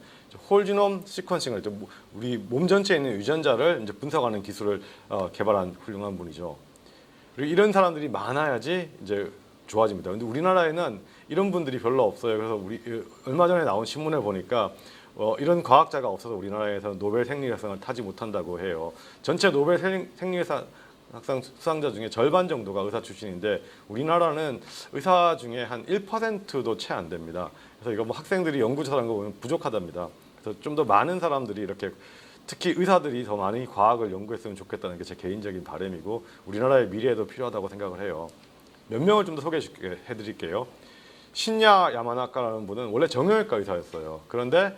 홀지놈 시퀀싱을 우리 몸 전체에 있는 유전자를 이제 분석하는 기술을 개발한 훌륭한 분이죠. 그리고 이런 사람들이 많아야지 이제 좋아집니다. 근데 우리나라에는 이런 분들이 별로 없어요. 그래서 얼마 전에 나온 신문에 보니까 이런 과학자가 없어서 우리나라에서는 노벨 생리학상을 타지 못한다고 해요. 전체 노벨 생리학상 수상자 중에 절반 정도가 의사 출신인데 우리나라는 의사 중에 한 1%도 채 안 됩니다. 그래서 이거 뭐 학생들이 연구조사한 거 보면 부족하답니다. 그래서 좀 더 많은 사람들이 이렇게 특히 의사들이 더 많이 과학을 연구했으면 좋겠다는 게 제 개인적인 바람이고 우리나라의 미래에도 필요하다고 생각을 해요. 몇 명을 좀 더 소개해 드릴게요. 신야 야마나카라는 분은 원래 정형외과 의사였어요. 그런데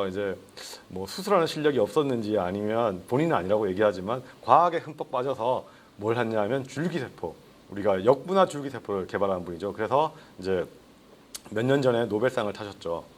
이제 뭐 수술하는 실력이 없었는지 아니면 본인은 아니라고 얘기하지만 과학에 흠뻑 빠져서 뭘 했냐면 줄기세포, 우리가 역분화 줄기세포를 개발한 분이죠. 그래서 이제 몇 년 전에 노벨상을 타셨죠.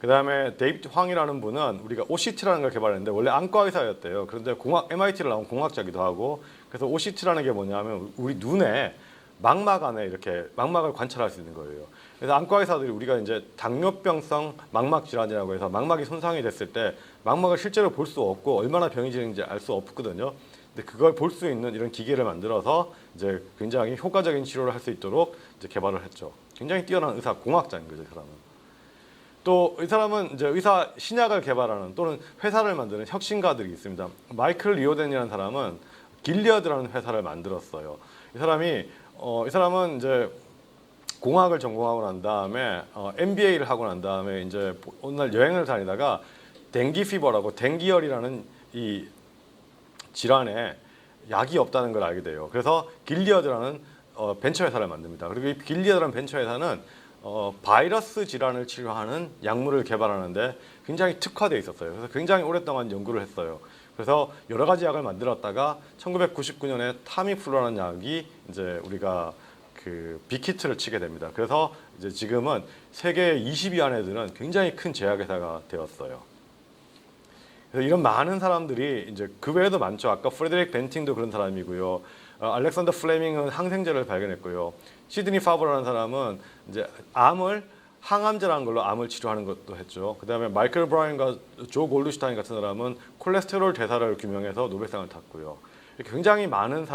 그 다음에 데이비드 황이라는 분은 우리가 OCT라는 걸 개발했는데 원래 안과 의사였대요. 그런데 MIT를 나온 공학자기도 하고 그래서 OCT라는 게 뭐냐면 우리 눈에 망막 안에 이렇게 망막을 관찰할 수 있는 거예요. 그래서 안과 의사들이 우리가 이제 당뇨병성 망막 질환이라고 해서 망막이 손상이 됐을 때 망막을 실제로 볼 수 없고 얼마나 병이 지는지 알 수 없거든요. 근데 그걸 볼 수 있는 이런 기계를 만들어서 이제 굉장히 효과적인 치료를 할 수 있도록 이제 개발을 했죠. 굉장히 뛰어난 의사 공학자인 거죠, 이 사람은. 또 이 사람은 이제 의사 신약을 개발하는 또는 회사를 만드는 혁신가들이 있습니다. 마이클 리오덴이라는 사람은 길리어드라는 회사를 만들었어요. 이 사람은 이제 공학을 전공하고 난 다음에 MBA를 하고 난 다음에 이제 어느 날 여행을 다니다가 댕기 피버라고 댕기열이라는 이 질환에 약이 없다는 걸 알게 돼요. 그래서 길리어드라는 벤처 회사를 만듭니다. 그리고 이 길리어드라는 벤처 회사는 바이러스 질환을 치료하는 약물을 개발하는데 굉장히 특화되어 있었어요. 그래서 굉장히 오랫동안 연구를 했어요. 그래서 여러 가지 약을 만들었다가 1999년에 타미플루라는 약이 이제 우리가 그 빅히트를 치게 됩니다. 그래서 이제 지금은 세계 20위 안에 드는 굉장히 큰 제약회사가 되었어요. 그래서 이런 많은 사람들이 이제 그 외에도 많죠. 아까 프레드릭 벤팅도 그런 사람이고요. 알렉산더 플레밍은 항생제를 발견했고요. 시드니 파버라는 사람은 이제 항암제라는 걸로 암을 치료하는 것도 했죠. 그 다음에 마이클 브라운과 조 골드슈타인 같은 사람은 콜레스테롤 대사를 규명해서 노벨상을 탔고요. 굉장히 많은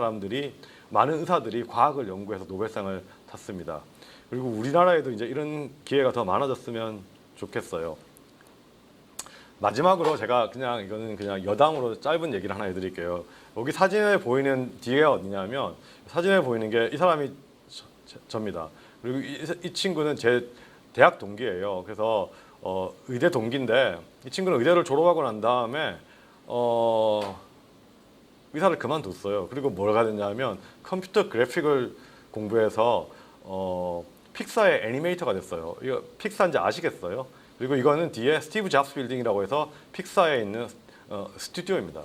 의사들이 과학을 연구해서 노벨상을 탔습니다. 그리고 우리나라에도 이제 이런 기회가 더 많아졌으면 좋겠어요. 마지막으로 제가 이거는 그냥 여담으로 짧은 얘기를 하나 해드릴게요. 여기 사진에 보이는 뒤에가 어디냐면 사진에 보이는 게 이 사람이 접니다. 그리고 이 친구는 제 대학 동기예요. 그래서 의대 동기인데 이 친구는 의대를 졸업하고 난 다음에 의사를 그만뒀어요. 그리고 뭐가 됐냐면 컴퓨터 그래픽을 공부해서 픽사의 애니메이터가 됐어요. 이거 픽사인지 아시겠어요? 그리고 이거는 뒤에 스티브 잡스 빌딩이라고 해서 픽사에 있는 스튜디오입니다.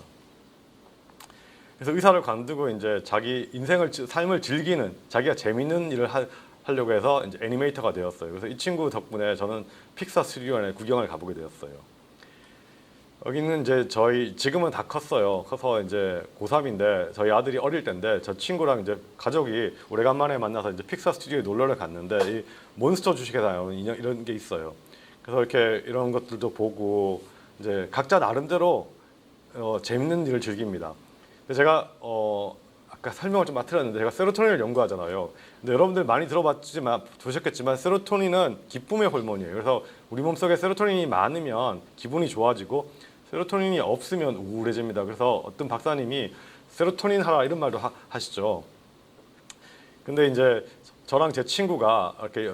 그래서 의사를 관두고 이제 자기 삶을 즐기는, 자기가 재밌는 일을 하려고 해서 이제 애니메이터가 되었어요. 그래서 이 친구 덕분에 저는 픽사 스튜디오에 구경을 가보게 되었어요. 여기는 이제 지금은 다 컸어요. 커서 이제 고3인데 저희 아들이 어릴 때인데 저 친구랑 이제 가족이 오래간만에 만나서 이제 픽사 스튜디오에 놀러를 갔는데 이 몬스터 주식회사 나오는 이런 게 있어요. 그래서 이렇게 이런 것들도 보고 이제 각자 나름대로 재밌는 일을 즐깁니다. 근데 제가 아까 설명을 좀 맡으렸는데 제가 세로토닌을 연구하잖아요. 근데 여러분들 많이 보셨겠지만 세로토닌은 기쁨의 호르몬이에요. 그래서 우리 몸속에 세로토닌이 많으면 기분이 좋아지고 세로토닌이 없으면 우울해집니다. 그래서 어떤 박사님이 세로토닌 하라 이런 말도 하시죠. 근데 이제 저랑 제 친구가 이렇게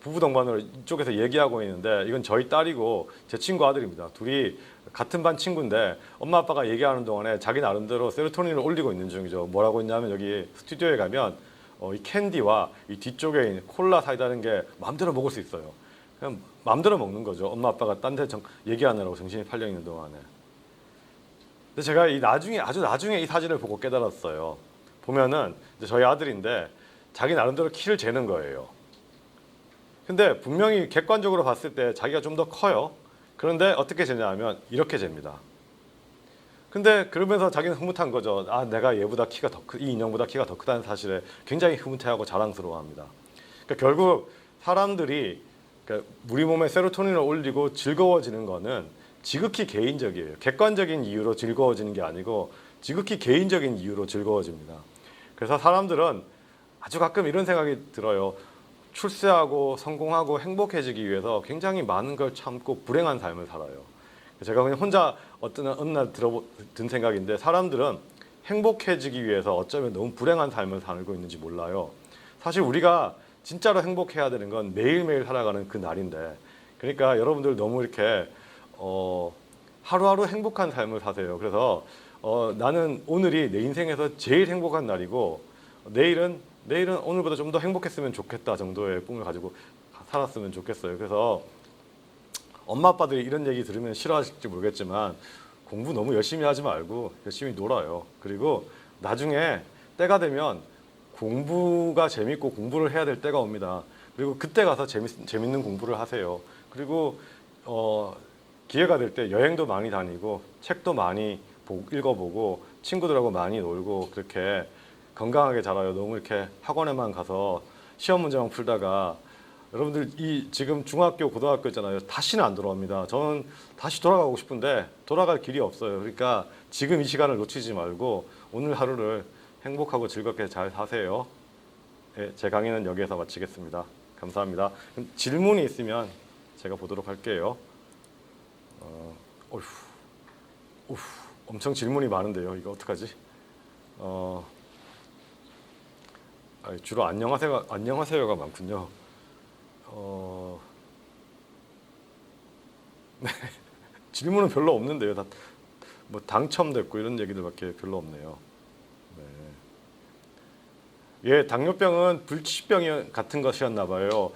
부부 동반으로 이쪽에서 얘기하고 있는데 이건 저희 딸이고 제 친구 아들입니다. 둘이 같은 반 친구인데 엄마 아빠가 얘기하는 동안에 자기 나름대로 세로토닌을 올리고 있는 중이죠. 뭐라고 했냐면 여기 스튜디오에 가면 이 캔디와 이 뒤쪽에 있는 콜라 사이다는 게 마음대로 먹을 수 있어요. 그냥 마음대로 먹는 거죠. 엄마 아빠가 딴 데 얘기하느라고 정신이 팔려 있는 동안에. 근데 제가 아주 나중에 이 사진을 보고 깨달았어요. 보면은 이제 저희 아들인데 자기 나름대로 키를 재는 거예요. 근데 분명히 객관적으로 봤을 때 자기가 좀 더 커요. 그런데 어떻게 재냐 하면 이렇게 잽니다. 근데 그러면서 자기는 흐뭇한 거죠. 아, 내가 얘보다 이 인형보다 키가 더 크다는 사실에 굉장히 흐뭇해하고 자랑스러워합니다. 그러니까 결국 사람들이 우리 몸에 세로토닌을 올리고 즐거워지는 거는 지극히 개인적이에요. 객관적인 이유로 즐거워지는 게 아니고 지극히 개인적인 이유로 즐거워집니다. 그래서 사람들은 아주 가끔 이런 생각이 들어요. 출세하고 성공하고 행복해지기 위해서 굉장히 많은 걸 참고 불행한 삶을 살아요. 제가 그냥 혼자 어느 날 든 생각인데 사람들은 행복해지기 위해서 어쩌면 너무 불행한 삶을 살고 있는지 몰라요. 사실 우리가 진짜로 행복해야 되는 건 매일매일 살아가는 그 날인데, 그러니까 여러분들 너무 이렇게 하루하루 행복한 삶을 사세요. 그래서 나는 오늘이 내 인생에서 제일 행복한 날이고 내일은 오늘보다 좀 더 행복했으면 좋겠다 정도의 꿈을 가지고 살았으면 좋겠어요. 그래서 엄마 아빠들이 이런 얘기 들으면 싫어하실지 모르겠지만 공부 너무 열심히 하지 말고 열심히 놀아요. 그리고 나중에 때가 되면 공부가 재밌고 공부를 해야 될 때가 옵니다. 그리고 그때 가서 재밌는 공부를 하세요. 그리고 기회가 될 때 여행도 많이 다니고 책도 많이 읽어보고 친구들하고 많이 놀고 그렇게 건강하게 자라요. 너무 이렇게 학원에만 가서 시험 문제만 풀다가 여러분들 지금 중학교, 고등학교 있잖아요. 다시는 안 돌아옵니다. 저는 다시 돌아가고 싶은데 돌아갈 길이 없어요. 그러니까 지금 이 시간을 놓치지 말고 오늘 하루를 행복하고 즐겁게 잘 사세요. 네, 제 강의는 여기에서 마치겠습니다. 감사합니다. 그럼 질문이 있으면 제가 보도록 할게요. 엄청 질문이 많은데요. 이거 어떡하지? 주로 안녕하세요가 많군요. 네. 질문은 별로 없는데요. 다 뭐 당첨됐고 이런 얘기들밖에 별로 없네요. 네. 예, 당뇨병은 불치병 같은 것이었나 봐요.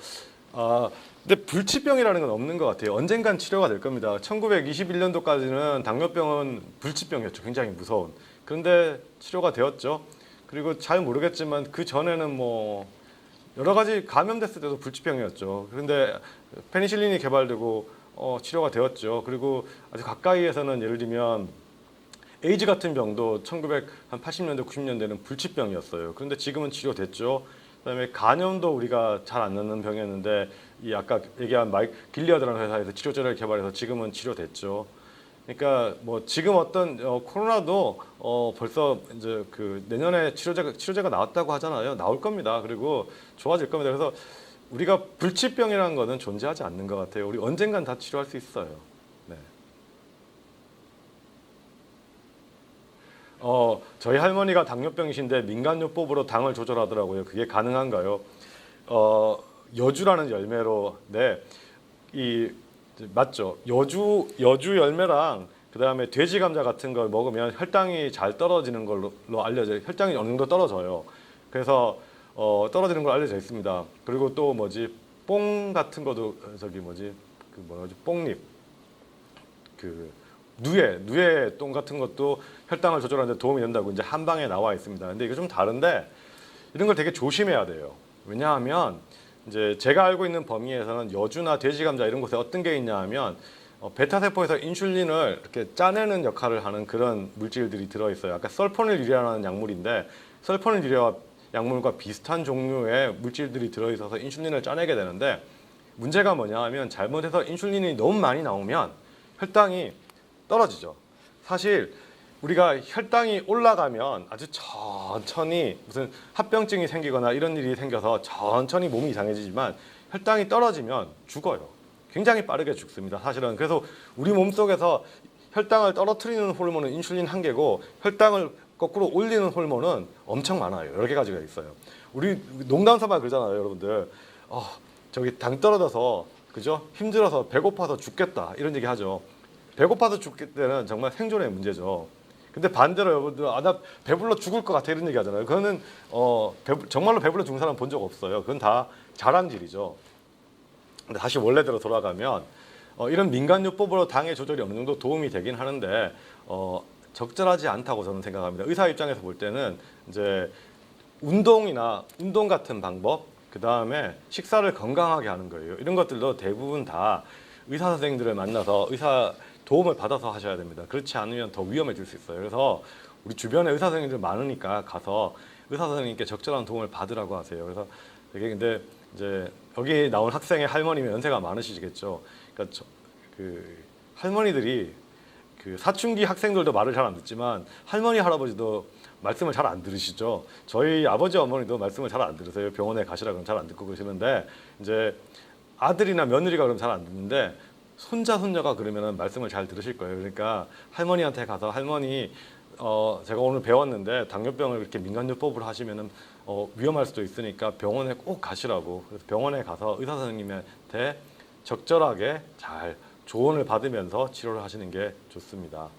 근데 불치병이라는 건 없는 것 같아요. 언젠간 치료가 될 겁니다. 1921년도까지는 당뇨병은 불치병이었죠. 굉장히 무서운. 그런데 치료가 되었죠. 그리고 잘 모르겠지만 그 전에는 뭐 여러 가지 감염됐을 때도 불치병이었죠. 그런데 페니실린이 개발되고 치료가 되었죠. 그리고 아주 가까이에서는 예를 들면 에이즈 같은 병도 1980년대, 90년대는 불치병이었어요. 그런데 지금은 치료됐죠. 그다음에 간염도 우리가 잘 안 낫는 병이었는데 이 아까 얘기한 길리아드라는 회사에서 치료제를 개발해서 지금은 치료됐죠. 그러니까 뭐 지금 어떤 코로나도 벌써 이제 그 내년에 치료제가 나왔다고 하잖아요. 나올 겁니다. 그리고 좋아질 겁니다. 그래서 우리가 불치병이라는 거는 존재하지 않는 것 같아요. 우리 언젠간 다 치료할 수 있어요. 네. 저희 할머니가 당뇨병이신데 민간요법으로 당을 조절하더라고요. 그게 가능한가요? 여주라는 열매로 맞죠. 여주 열매랑 그다음에 돼지 감자 같은 걸 먹으면 혈당이 잘 떨어지는 걸로 알려져요. 혈당이 어느 정도 떨어져요. 그래서 떨어지는 걸 알려져 있습니다. 그리고 또 뭐지 뽕 같은 것도 저기 뭐지 그 뭐지 뽕잎 그 누에 똥 같은 것도 혈당을 조절하는 데 도움이 된다고 이제 한방에 나와 있습니다. 근데 이거 좀 다른데 이런 걸 되게 조심해야 돼요. 왜냐하면 이제 제가 알고 있는 범위에서는 여주나 돼지 감자 이런 곳에 어떤 게 있냐 하면 베타 세포에서 인슐린을 이렇게 짜내는 역할을 하는 그런 물질들이 들어 있어요. 아까 설포닐유리아라는 약물인데 설포닐유리아 약물과 비슷한 종류의 물질들이 들어 있어서 인슐린을 짜내게 되는데 문제가 뭐냐 하면 잘못해서 인슐린이 너무 많이 나오면 혈당이 떨어지죠. 사실 우리가 혈당이 올라가면 아주 천천히 무슨 합병증이 생기거나 이런 일이 생겨서 천천히 몸이 이상해지지만 혈당이 떨어지면 죽어요. 굉장히 빠르게 죽습니다. 사실은. 그래서 우리 몸속에서 혈당을 떨어뜨리는 호르몬은 인슐린 한 개고 혈당을 거꾸로 올리는 호르몬은 엄청 많아요. 여러 개 가지가 있어요. 우리 농담삼아 그러잖아요, 여러분들. 저기 당 떨어져서 그죠? 힘들어서 배고파서 죽겠다 이런 얘기 하죠. 배고파서 죽을 때는 정말 생존의 문제죠. 근데 반대로 여러분들 나 배불러 죽을 것 같아 이런 얘기 하잖아요. 그거는 정말로 배불러 죽는 사람 본 적 없어요. 그건 다 자랑질이죠. 근데 다시 원래대로 돌아가면 이런 민간요법으로 당의 조절이 어느 정도 도움이 되긴 하는데 적절하지 않다고 저는 생각합니다. 의사 입장에서 볼 때는 이제 운동 같은 방법, 그 다음에 식사를 건강하게 하는 거예요. 이런 것들도 대부분 다 의사 선생님들을 만나서 의사 도움을 받아서 하셔야 됩니다. 그렇지 않으면 더 위험해질 수 있어요. 그래서 우리 주변에 의사 선생님들 많으니까 가서 의사 선생님께 적절한 도움을 받으라고 하세요. 그래서 되게 근데 이제 여기 나온 학생의 할머니면 연세가 많으시겠죠. 그러니까 그 할머니들이 그 사춘기 학생들도 말을 잘 안 듣지만 할머니 할아버지도 말씀을 잘 안 들으시죠. 저희 아버지 어머니도 말씀을 잘 안 들으세요. 병원에 가시라 그러면 잘 안 듣고 그러시는데 이제 아들이나 며느리가 그러면 잘 안 듣는데 손자 손녀가 그러면은 말씀을 잘 들으실 거예요. 그러니까 할머니한테 가서 할머니 제가 오늘 배웠는데 당뇨병을 이렇게 민간요법으로 하시면은 위험할 수도 있으니까 병원에 꼭 가시라고. 그래서 병원에 가서 의사 선생님한테 적절하게 잘 조언을 받으면서 치료를 하시는 게 좋습니다.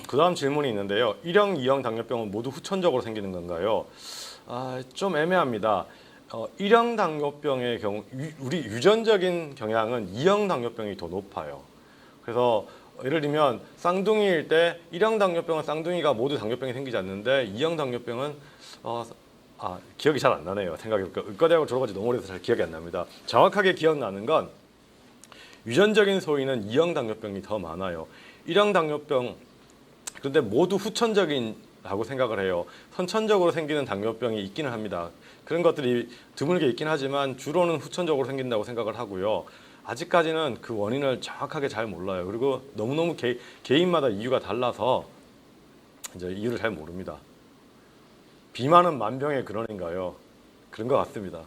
그 다음 질문이 있는데요. 1형, 2형 당뇨병은 모두 후천적으로 생기는 건가요? 좀 애매합니다. 1형 당뇨병의 경우 우리 유전적인 경향은 2형 당뇨병이 더 높아요. 그래서 예를 들면 쌍둥이일 때 1형 당뇨병은 쌍둥이가 모두 당뇨병이 생기지 않는데 2형 당뇨병은 기억이 잘 안 나네요. 생각해보니까 의과대학을 졸업한 지 너무 오래돼서 잘 기억이 안 납니다. 정확하게 기억나는 건 유전적인 소인은 2형 당뇨병이 더 많아요. 1형 당뇨병 그런데 모두 후천적인라고 생각을 해요. 선천적으로 생기는 당뇨병이 있기는 합니다. 그런 것들이 드물게 있긴 하지만 주로는 후천적으로 생긴다고 생각을 하고요. 아직까지는 그 원인을 정확하게 잘 몰라요. 그리고 너무너무 개인마다 이유가 달라서 이제 이유를 잘 모릅니다. 비만은 만병의 근원인가요? 그런 것 같습니다.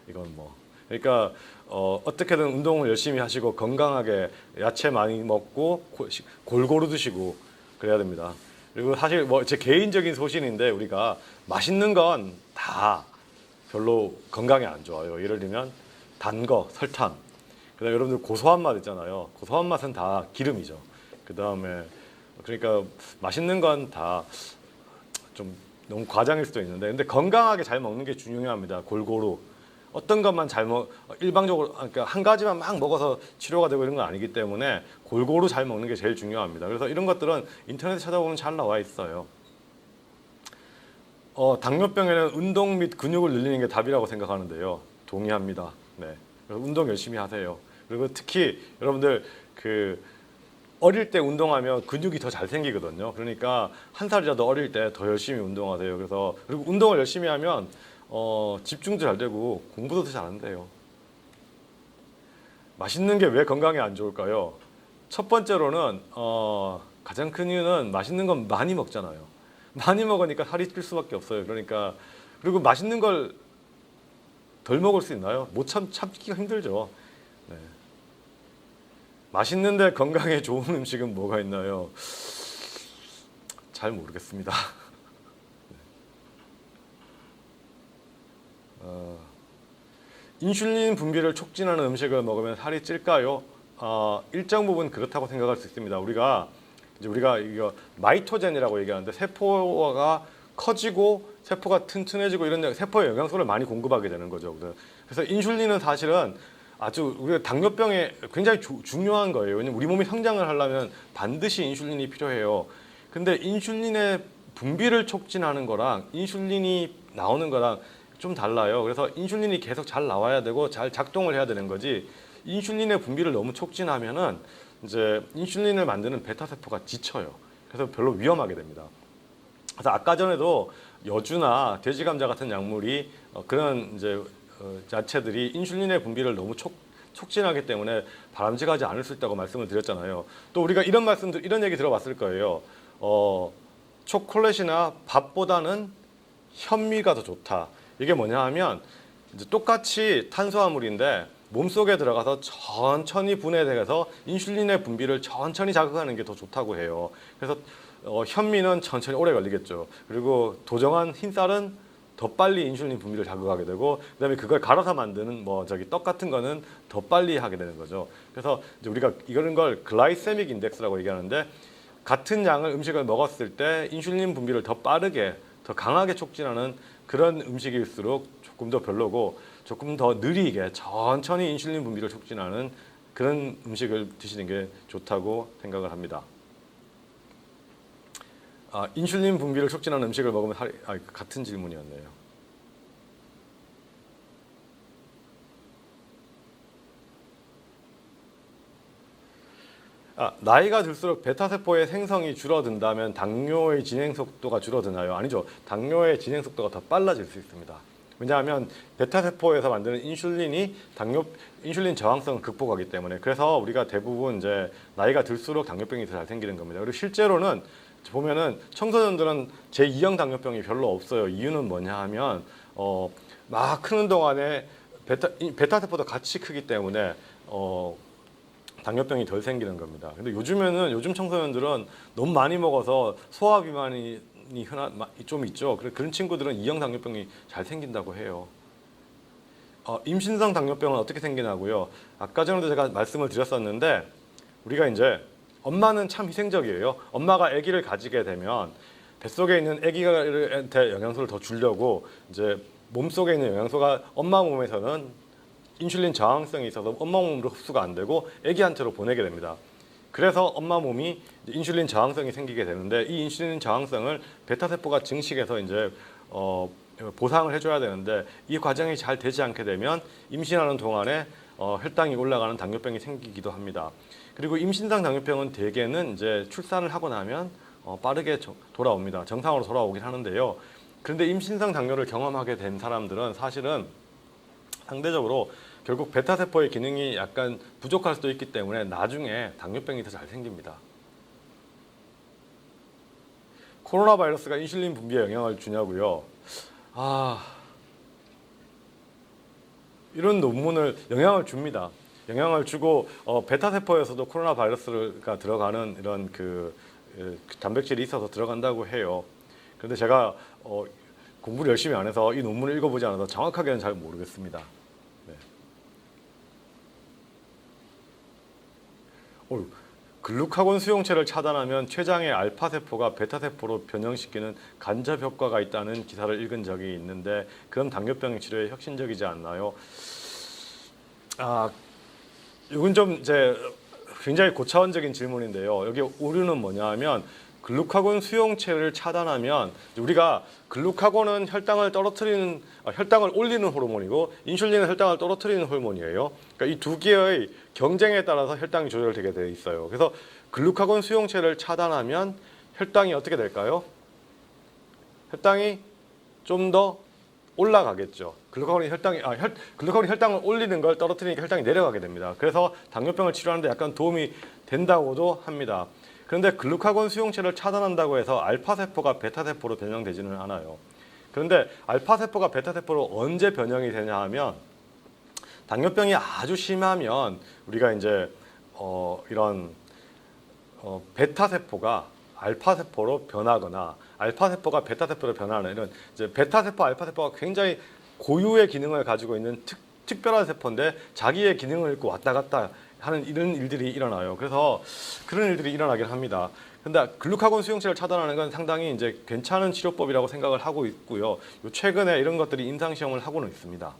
이건 뭐 그러니까 어떻게든 운동을 열심히 하시고 건강하게 야채 많이 먹고 골고루 드시고 그래야 됩니다. 그리고 사실 뭐 제 개인적인 소신인데 우리가 맛있는 건 다 별로 건강에 안 좋아요. 예를 들면 단 거, 설탕. 그다음에 여러분들 고소한 맛 있잖아요. 고소한 맛은 다 기름이죠. 그다음에 그러니까 맛있는 건 다 좀 너무 과장일 수도 있는데 근데 건강하게 잘 먹는 게 중요합니다. 골고루. 어떤 것만 일방적으로 그러니까 한 가지만 막 먹어서 치료가 되고 이런 건 아니기 때문에 골고루 잘 먹는 게 제일 중요합니다. 그래서 이런 것들은 인터넷에 찾아보면 잘 나와 있어요. 당뇨병에는 운동 및 근육을 늘리는 게 답이라고 생각하는데요. 동의합니다. 네. 그래서 운동 열심히 하세요. 그리고 특히 여러분들 어릴 때 운동하면 근육이 더 잘 생기거든요. 그러니까 한 살이라도 어릴 때 더 열심히 운동하세요. 그리고 운동을 열심히 하면 집중도 잘 되고 공부도 잘 안 돼요. 맛있는 게 왜 건강에 안 좋을까요? 첫 번째로는 가장 큰 이유는 맛있는 건 많이 먹잖아요. 많이 먹으니까 살이 찔 수밖에 없어요. 그러니까 그리고 맛있는 걸 덜 먹을 수 있나요? 참기가 힘들죠. 네. 맛있는데 건강에 좋은 음식은 뭐가 있나요? 잘 모르겠습니다. 인슐린 분비를 촉진하는 음식을 먹으면 살이 찔까요? 일정 부분 그렇다고 생각할 수 있습니다. 우리가 이거 마이토젠이라고 얘기하는데 세포가 커지고 세포가 튼튼해지고 이런 세포에 영양소를 많이 공급하게 되는 거죠. 그래서 인슐린은 사실은 아주 우리가 당뇨병에 굉장히 중요한 거예요. 왜냐면 우리 몸이 성장을 하려면 반드시 인슐린이 필요해요. 근데 인슐린의 분비를 촉진하는 거랑 인슐린이 나오는 거랑 좀 달라요. 그래서 인슐린이 계속 잘 나와야 되고 잘 작동을 해야 되는 거지. 인슐린의 분비를 너무 촉진하면은 이제 인슐린을 만드는 베타 세포가 지쳐요. 그래서 별로 위험하게 됩니다. 그래서 아까 전에도 여주나 돼지 감자 같은 약물이 그런 이제 야채들이 인슐린의 분비를 너무 촉진하기 때문에 바람직하지 않을 수 있다고 말씀을 드렸잖아요. 또 우리가 이런 얘기 들어봤을 거예요. 초콜릿이나 밥보다는 현미가 더 좋다. 이게 뭐냐 하면 이제 똑같이 탄수화물인데 몸속에 들어가서 천천히 분해돼서 인슐린의 분비를 천천히 자극하는 게 더 좋다고 해요. 그래서 현미는 천천히 오래 걸리겠죠. 그리고 도정한 흰쌀은 더 빨리 인슐린 분비를 자극하게 되고, 그다음에 그걸 갈아서 만드는 떡 같은 거는 더 빨리 하게 되는 거죠. 그래서 이제 우리가 이런 걸 글라이세믹 인덱스라고 얘기하는데, 같은 양을 음식을 먹었을 때 인슐린 분비를 더 빠르게, 더 강하게 촉진하는 그런 음식일수록 조금 더 별로고, 조금 더 느리게 천천히 인슐린 분비를 촉진하는 그런 음식을 드시는 게 좋다고 생각을 합니다. 인슐린 분비를 촉진하는 음식을 먹으면 같은 질문이었네요. 나이가 들수록 베타세포의 생성이 줄어든다면 당뇨의 진행 속도가 줄어드나요? 아니죠. 당뇨의 진행 속도가 더 빨라질 수 있습니다. 왜냐하면 베타세포에서 만드는 인슐린이 인슐린 저항성을 극복하기 때문에. 그래서 우리가 대부분 이제 나이가 들수록 당뇨병이 더 잘 생기는 겁니다. 그리고 실제로는 보면은 청소년들은 제2형 당뇨병이 별로 없어요. 이유는 뭐냐 하면 막 크는 동안에 베타세포도 같이 크기 때문에 당뇨병이 덜 생기는 겁니다. 근데 요즘 청소년들은 너무 많이 먹어서 소화 비만이 좀 있죠. 그런 친구들은 2형 당뇨병이 잘 생긴다고 해요. 임신성 당뇨병은 어떻게 생기냐고요? 아까 전에도 제가 말씀을 드렸었는데, 우리가 이제 엄마는 참 희생적이에요. 엄마가 아기를 가지게 되면 뱃속에 있는 아기한테 영양소를 더 주려고 이제 몸속에 있는 영양소가 엄마 몸에서는 인슐린 저항성이 있어서 엄마 몸으로 흡수가 안 되고 아기한테로 보내게 됩니다. 그래서 엄마 몸이 인슐린 저항성이 생기게 되는데, 이 인슐린 저항성을 베타세포가 증식해서 이제 보상을 해줘야 되는데, 이 과정이 잘 되지 않게 되면 임신하는 동안에 혈당이 올라가는 당뇨병이 생기기도 합니다. 그리고 임신상 당뇨병은 대개는 이제 출산을 하고 나면 빠르게 돌아옵니다. 정상으로 돌아오긴 하는데요. 그런데 임신상 당뇨를 경험하게 된 사람들은 사실은 상대적으로 결국 베타세포의 기능이 약간 부족할 수도 있기 때문에 나중에 당뇨병이 더 잘 생깁니다. 코로나 바이러스가 인슐린 분비에 영향을 주냐고요? 이런 논문을 영향을 줍니다. 영향을 주고 베타세포에서도 코로나 바이러스가 들어가는 이런 그 단백질이 있어서 들어간다고 해요. 그런데 제가 공부를 열심히 안 해서 이 논문을 읽어보지 않아서 정확하게는 잘 모르겠습니다. 네. 글루카곤 수용체를 차단하면 췌장의 알파세포가 베타세포로 변형시키는 간접 효과가 있다는 기사를 읽은 적이 있는데, 그럼 당뇨병 치료에 혁신적이지 않나요? 이건 좀 이제 굉장히 고차원적인 질문인데요. 여기 오류는 뭐냐 하면, 글루카곤 수용체를 차단하면, 우리가 글루카곤은 혈당을 올리는 호르몬이고 인슐린은 혈당을 떨어뜨리는 호르몬이에요. 그러니까 이 두 개의 경쟁에 따라서 혈당이 조절되게 되어 있어요. 그래서 글루카곤 수용체를 차단하면 혈당이 어떻게 될까요? 혈당이 좀 더 올라가겠죠. 글루카곤이 혈당을 올리는 걸 떨어뜨리니까 혈당이 내려가게 됩니다. 그래서 당뇨병을 치료하는데 약간 도움이 된다고도 합니다. 그런데 글루카곤 수용체를 차단한다고 해서 알파세포가 베타세포로 변형되지는 않아요. 그런데 알파세포가 베타세포로 언제 변형이 되냐 하면, 당뇨병이 아주 심하면 우리가 이제 이런 베타세포가 알파세포로 변하거나 알파세포가 베타세포로 변하는 이런 이제 베타세포, 알파세포가 굉장히 고유의 기능을 가지고 있는 특별한 세포인데 자기의 기능을 잃고 왔다 갔다 하는 이런 일들이 일어나요. 그래서 그런 일들이 일어나긴 합니다. 근데 글루카곤 수용체를 차단하는 건 상당히 이제 괜찮은 치료법이라고 생각을 하고 있고요. 요 최근에 이런 것들이 임상 시험을 하고는 있습니다.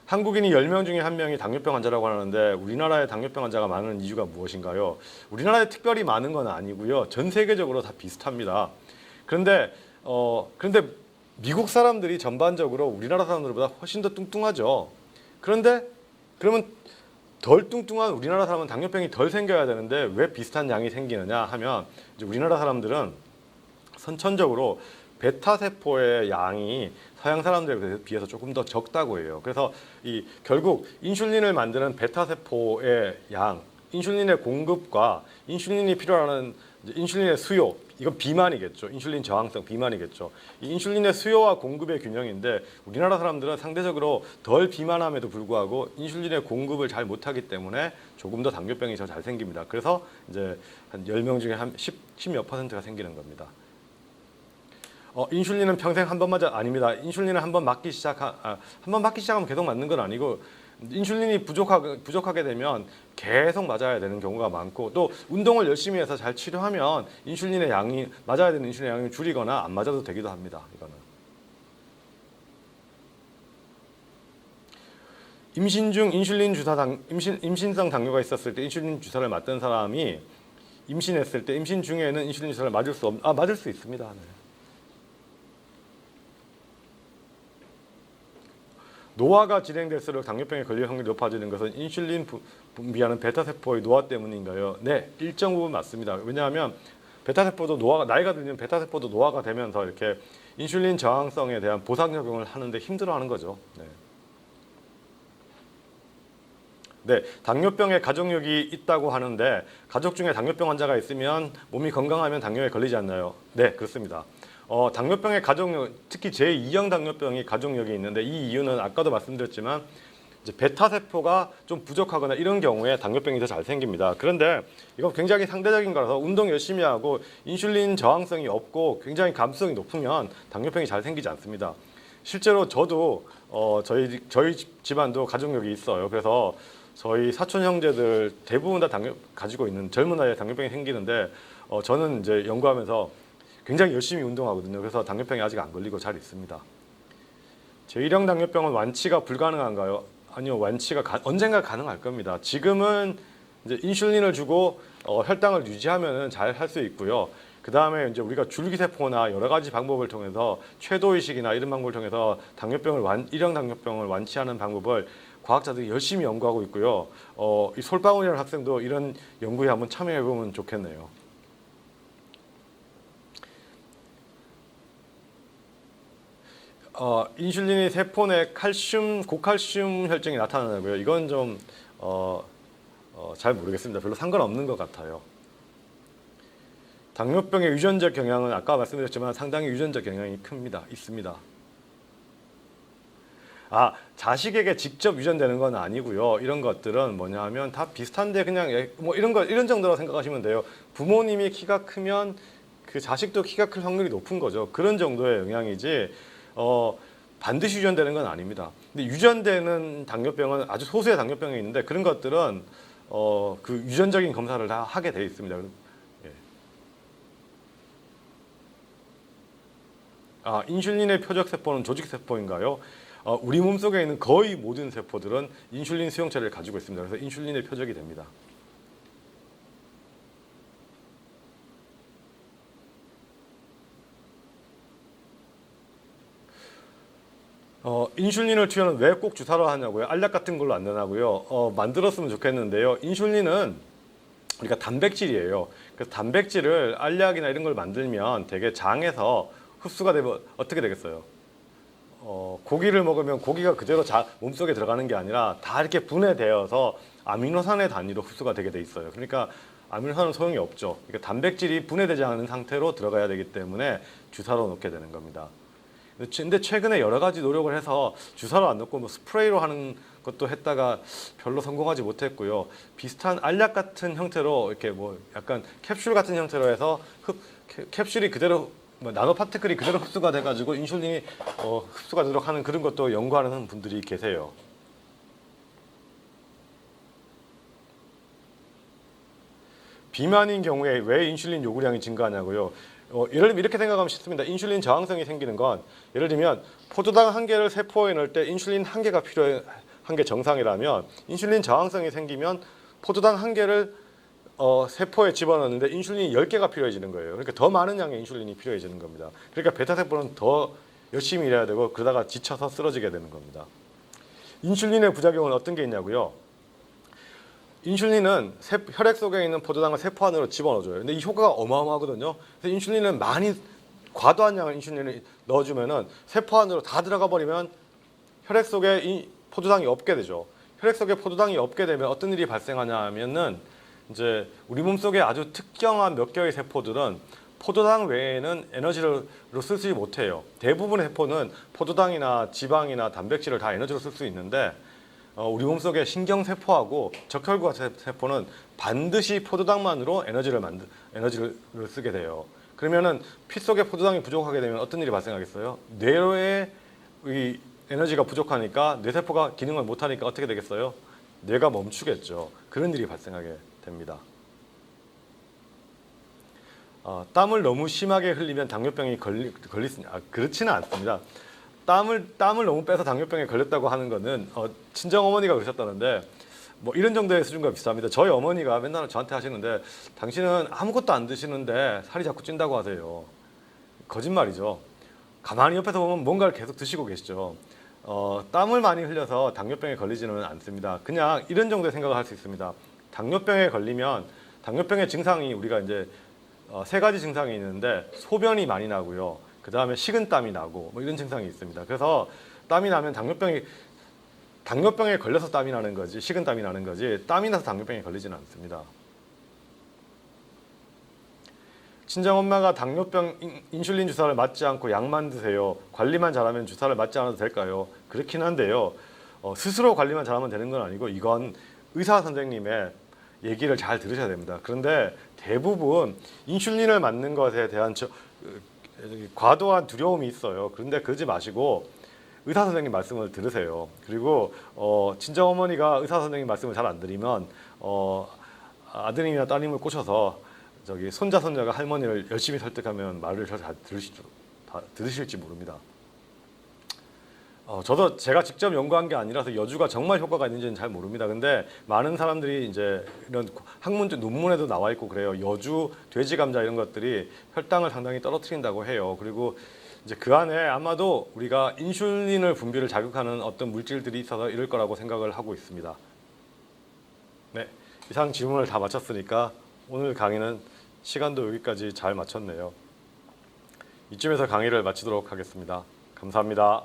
한국인이 10명 중에 1명이 당뇨병 환자라고 하는데 우리나라에 당뇨병 환자가 많은 이유가 무엇인가요? 우리나라에 특별히 많은 건 아니고요. 전 세계적으로 다 비슷합니다. 그런데 미국 사람들이 전반적으로 우리나라 사람들보다 훨씬 더 뚱뚱하죠. 그런데 그러면 덜 뚱뚱한 우리나라 사람은 당뇨병이 덜 생겨야 되는데 왜 비슷한 양이 생기느냐 하면 이제 우리나라 사람들은 선천적으로 베타 세포의 양이 서양 사람들에 비해서 조금 더 적다고 해요. 그래서 결국 인슐린을 만드는 베타 세포의 양, 인슐린의 공급과 인슐린이 필요하는 인슐린의 수요, 이건 비만이겠죠. 인슐린 저항성 비만이겠죠. 이 인슐린의 수요와 공급의 균형인데 우리나라 사람들은 상대적으로 덜 비만함에도 불구하고 인슐린의 공급을 잘 못하기 때문에 조금 더 당뇨병이 더 잘 생깁니다. 그래서 이제 한 10명 중에 한 10몇 %가 생기는 겁니다. 인슐린은 평생 한 번 아닙니다. 인슐린은 한 번 맞기 시작하면 계속 맞는 건 아니고 인슐린이 부족하게 되면 계속 맞아야 되는 경우가 많고 또 운동을 열심히 해서 잘 치료하면 인슐린의 양이 맞아야 되는 인슐린의 양이 줄이거나 안 맞아도 되기도 합니다. 이거는 임신 중 임신성 당뇨가 있었을 때 인슐린 주사를 맞던 사람이 임신했을 때 임신 중에는 인슐린 주사를 맞을 수 있습니다. 네. 노화가 진행될수록 당뇨병에 걸릴 확률이 높아지는 것은 인슐린 분비하는 베타세포의 노화 때문인가요? 네, 일정 부분 맞습니다. 왜냐하면 베타세포도 나이가 들면 베타세포도 노화가 되면서 이렇게 인슐린 저항성에 대한 보상작용을 하는데 힘들어하는 거죠. 네, 당뇨병에 가족력이 있다고 하는데 가족 중에 당뇨병 환자가 있으면 몸이 건강하면 당뇨에 걸리지 않나요? 네, 그렇습니다. 당뇨병의 가족력, 특히 제2형 당뇨병이 가족력이 있는데 이 이유는 아까도 말씀드렸지만 이제 베타 세포가 좀 부족하거나 이런 경우에 당뇨병이 더 잘 생깁니다. 그런데 이건 굉장히 상대적인 거라서 운동 열심히 하고 인슐린 저항성이 없고 굉장히 감수성이 높으면 당뇨병이 잘 생기지 않습니다. 실제로 저도 저희 집안도 가족력이 있어요. 그래서 저희 사촌 형제들 대부분 다 가지고 있는 젊은 나이에 당뇨병이 생기는데 저는 이제 연구하면서 굉장히 열심히 운동하거든요. 그래서 당뇨병이 아직 안 걸리고 잘 있습니다. 제1형 당뇨병은 완치가 불가능한가요? 아니요, 완치가 언젠가 가능할 겁니다. 지금은 이제 인슐린을 주고 혈당을 유지하면 잘 할 수 있고요. 그 다음에 이제 우리가 줄기세포나 여러 가지 방법을 통해서 최도의식이나 이런 방법을 통해서 1형 당뇨병을 완치하는 방법을 과학자들이 열심히 연구하고 있고요. 이 솔방울이라는 학생도 이런 연구에 한번 참여해 보면 좋겠네요. 인슐린이 세포 내 고칼슘 혈증이 나타나고요. 이건 좀 잘 모르겠습니다. 별로 상관없는 것 같아요. 당뇨병의 유전적 경향은 아까 말씀드렸지만 상당히 유전적 경향이 있습니다. 자식에게 직접 유전되는 건 아니고요. 이런 것들은 뭐냐면 다 비슷한데 그냥 뭐 이런 정도로 생각하시면 돼요. 부모님이 키가 크면 그 자식도 키가 클 확률이 높은 거죠. 그런 정도의 영향이지 반드시 유전되는 건 아닙니다. 근데 유전되는 당뇨병은 아주 소수의 당뇨병이 있는데 그런 것들은 그 유전적인 검사를 다 하게 돼 있습니다. 인슐린의 표적 세포는 조직 세포인가요? 우리 몸속에 있는 거의 모든 세포들은 인슐린 수용체를 가지고 있습니다. 그래서 인슐린의 표적이 됩니다. 인슐린을 투여는 왜 꼭 주사로 하냐고요? 알약 같은 걸로 안 되나고요? 만들었으면 좋겠는데요. 인슐린은 우리가 단백질이에요. 그래서 단백질을 알약이나 이런 걸 만들면 되게 장에서 흡수가 되면 어떻게 되겠어요? 고기를 먹으면 고기가 그대로 몸속에 들어가는 게 아니라 다 이렇게 분해되어서 아미노산의 단위로 흡수가 되게 돼 있어요. 그러니까 아미노산은 소용이 없죠. 그러니까 단백질이 분해되지 않은 상태로 들어가야 되기 때문에 주사로 넣게 되는 겁니다. 근데 최근에 여러 가지 노력을 해서 주사로 안 넣고 뭐 스프레이로 하는 것도 했다가 별로 성공하지 못했고요. 비슷한 알약 같은 형태로 이렇게 뭐 약간 캡슐 같은 형태로 해서 캡슐이 그대로 나노 파티클이 그대로 흡수가 돼가지고 인슐린이 흡수가 되도록 하는 그런 것도 연구하는 분들이 계세요. 비만인 경우에 왜 인슐린 요구량이 증가하냐고요. 예를 들면 이렇게 생각하면 쉽습니다. 인슐린 저항성이 생기는 건 예를 들면 포도당 한 개를 세포에 넣을 때 인슐린 한 개가 필요해, 한 개 정상이라면 인슐린 저항성이 생기면 포도당 한 개를 세포에 집어넣는데 인슐린이 10개가 필요해지는 거예요. 그러니까 더 많은 양의 인슐린이 필요해지는 겁니다. 그러니까 베타세포는 더 열심히 일해야 되고 그러다가 지쳐서 쓰러지게 되는 겁니다. 인슐린의 부작용은 어떤 게 있냐고요. 인슐린은 혈액 속에 있는 포도당을 세포 안으로 집어넣어줘요. 근데 이 효과가 어마어마하거든요. 그래서 인슐린은 많이 과도한 양의 인슐린을 넣어주면은 세포 안으로 다 들어가 버리면 혈액 속에 이 포도당이 없게 되죠. 혈액 속에 포도당이 없게 되면 어떤 일이 발생하냐면은 이제 우리 몸 속에 아주 특정한 몇 개의 세포들은 포도당 외에는 에너지로 쓰지 못해요. 대부분의 세포는 포도당이나 지방이나 단백질을 다 에너지로 쓸 수 있는데 우리 몸속의 신경세포하고 적혈구 세포는 반드시 포도당만으로 에너지를 쓰게 돼요. 그러면은 피 속에 포도당이 부족하게 되면 어떤 일이 발생하겠어요? 뇌에 이 에너지가 부족하니까 뇌세포가 기능을 못하니까 어떻게 되겠어요? 뇌가 멈추겠죠. 그런 일이 발생하게 됩니다. 땀을 너무 심하게 흘리면 당뇨병이 걸리느냐? 그렇지는 않습니다. 땀을 너무 빼서 당뇨병에 걸렸다고 하는 거는 친정 어머니가 그러셨다는데 뭐 이런 정도의 수준과 비슷합니다. 저희 어머니가 맨날 저한테 하시는데 당신은 아무것도 안 드시는데 살이 자꾸 찐다고 하세요. 거짓말이죠. 가만히 옆에서 보면 뭔가를 계속 드시고 계시죠. 땀을 많이 흘려서 당뇨병에 걸리지는 않습니다. 그냥 이런 정도의 생각을 할 수 있습니다. 당뇨병에 걸리면 당뇨병의 증상이 우리가 이제 세 가지 증상이 있는데 소변이 많이 나고요. 그 다음에 식은땀이 나고 뭐 이런 증상이 있습니다. 그래서 땀이 나면 당뇨병에 걸려서 땀이 나는 거지 식은땀이 나는 거지 땀이 나서 당뇨병에 걸리지는 않습니다. 친정엄마가 당뇨병 인슐린 주사를 맞지 않고 약만 드세요. 관리만 잘하면 주사를 맞지 않아도 될까요? 그렇긴 한데요. 스스로 관리만 잘하면 되는 건 아니고 이건 의사 선생님의 얘기를 잘 들으셔야 됩니다. 그런데 대부분 인슐린을 맞는 것에 대한 과도한 두려움이 있어요. 그런데 그러지 마시고 의사 선생님 말씀을 들으세요. 그리고 친정 어머니가 의사 선생님 말씀을 잘 안 들으면 아드님이나 따님을 꼬셔서 손자가 할머니를 열심히 설득하면 말을 잘 들으실지 모릅니다. 저도 제가 직접 연구한 게 아니라서 여주가 정말 효과가 있는지는 잘 모릅니다. 근데 많은 사람들이 이제 이런 학문적 논문에도 나와 있고 그래요. 여주, 돼지 감자 이런 것들이 혈당을 상당히 떨어뜨린다고 해요. 그리고 이제 그 안에 아마도 우리가 인슐린을 분비를 자극하는 어떤 물질들이 있어서 이럴 거라고 생각을 하고 있습니다. 네, 이상 질문을 다 마쳤으니까 오늘 강의는 시간도 여기까지 잘 마쳤네요. 이쯤에서 강의를 마치도록 하겠습니다. 감사합니다.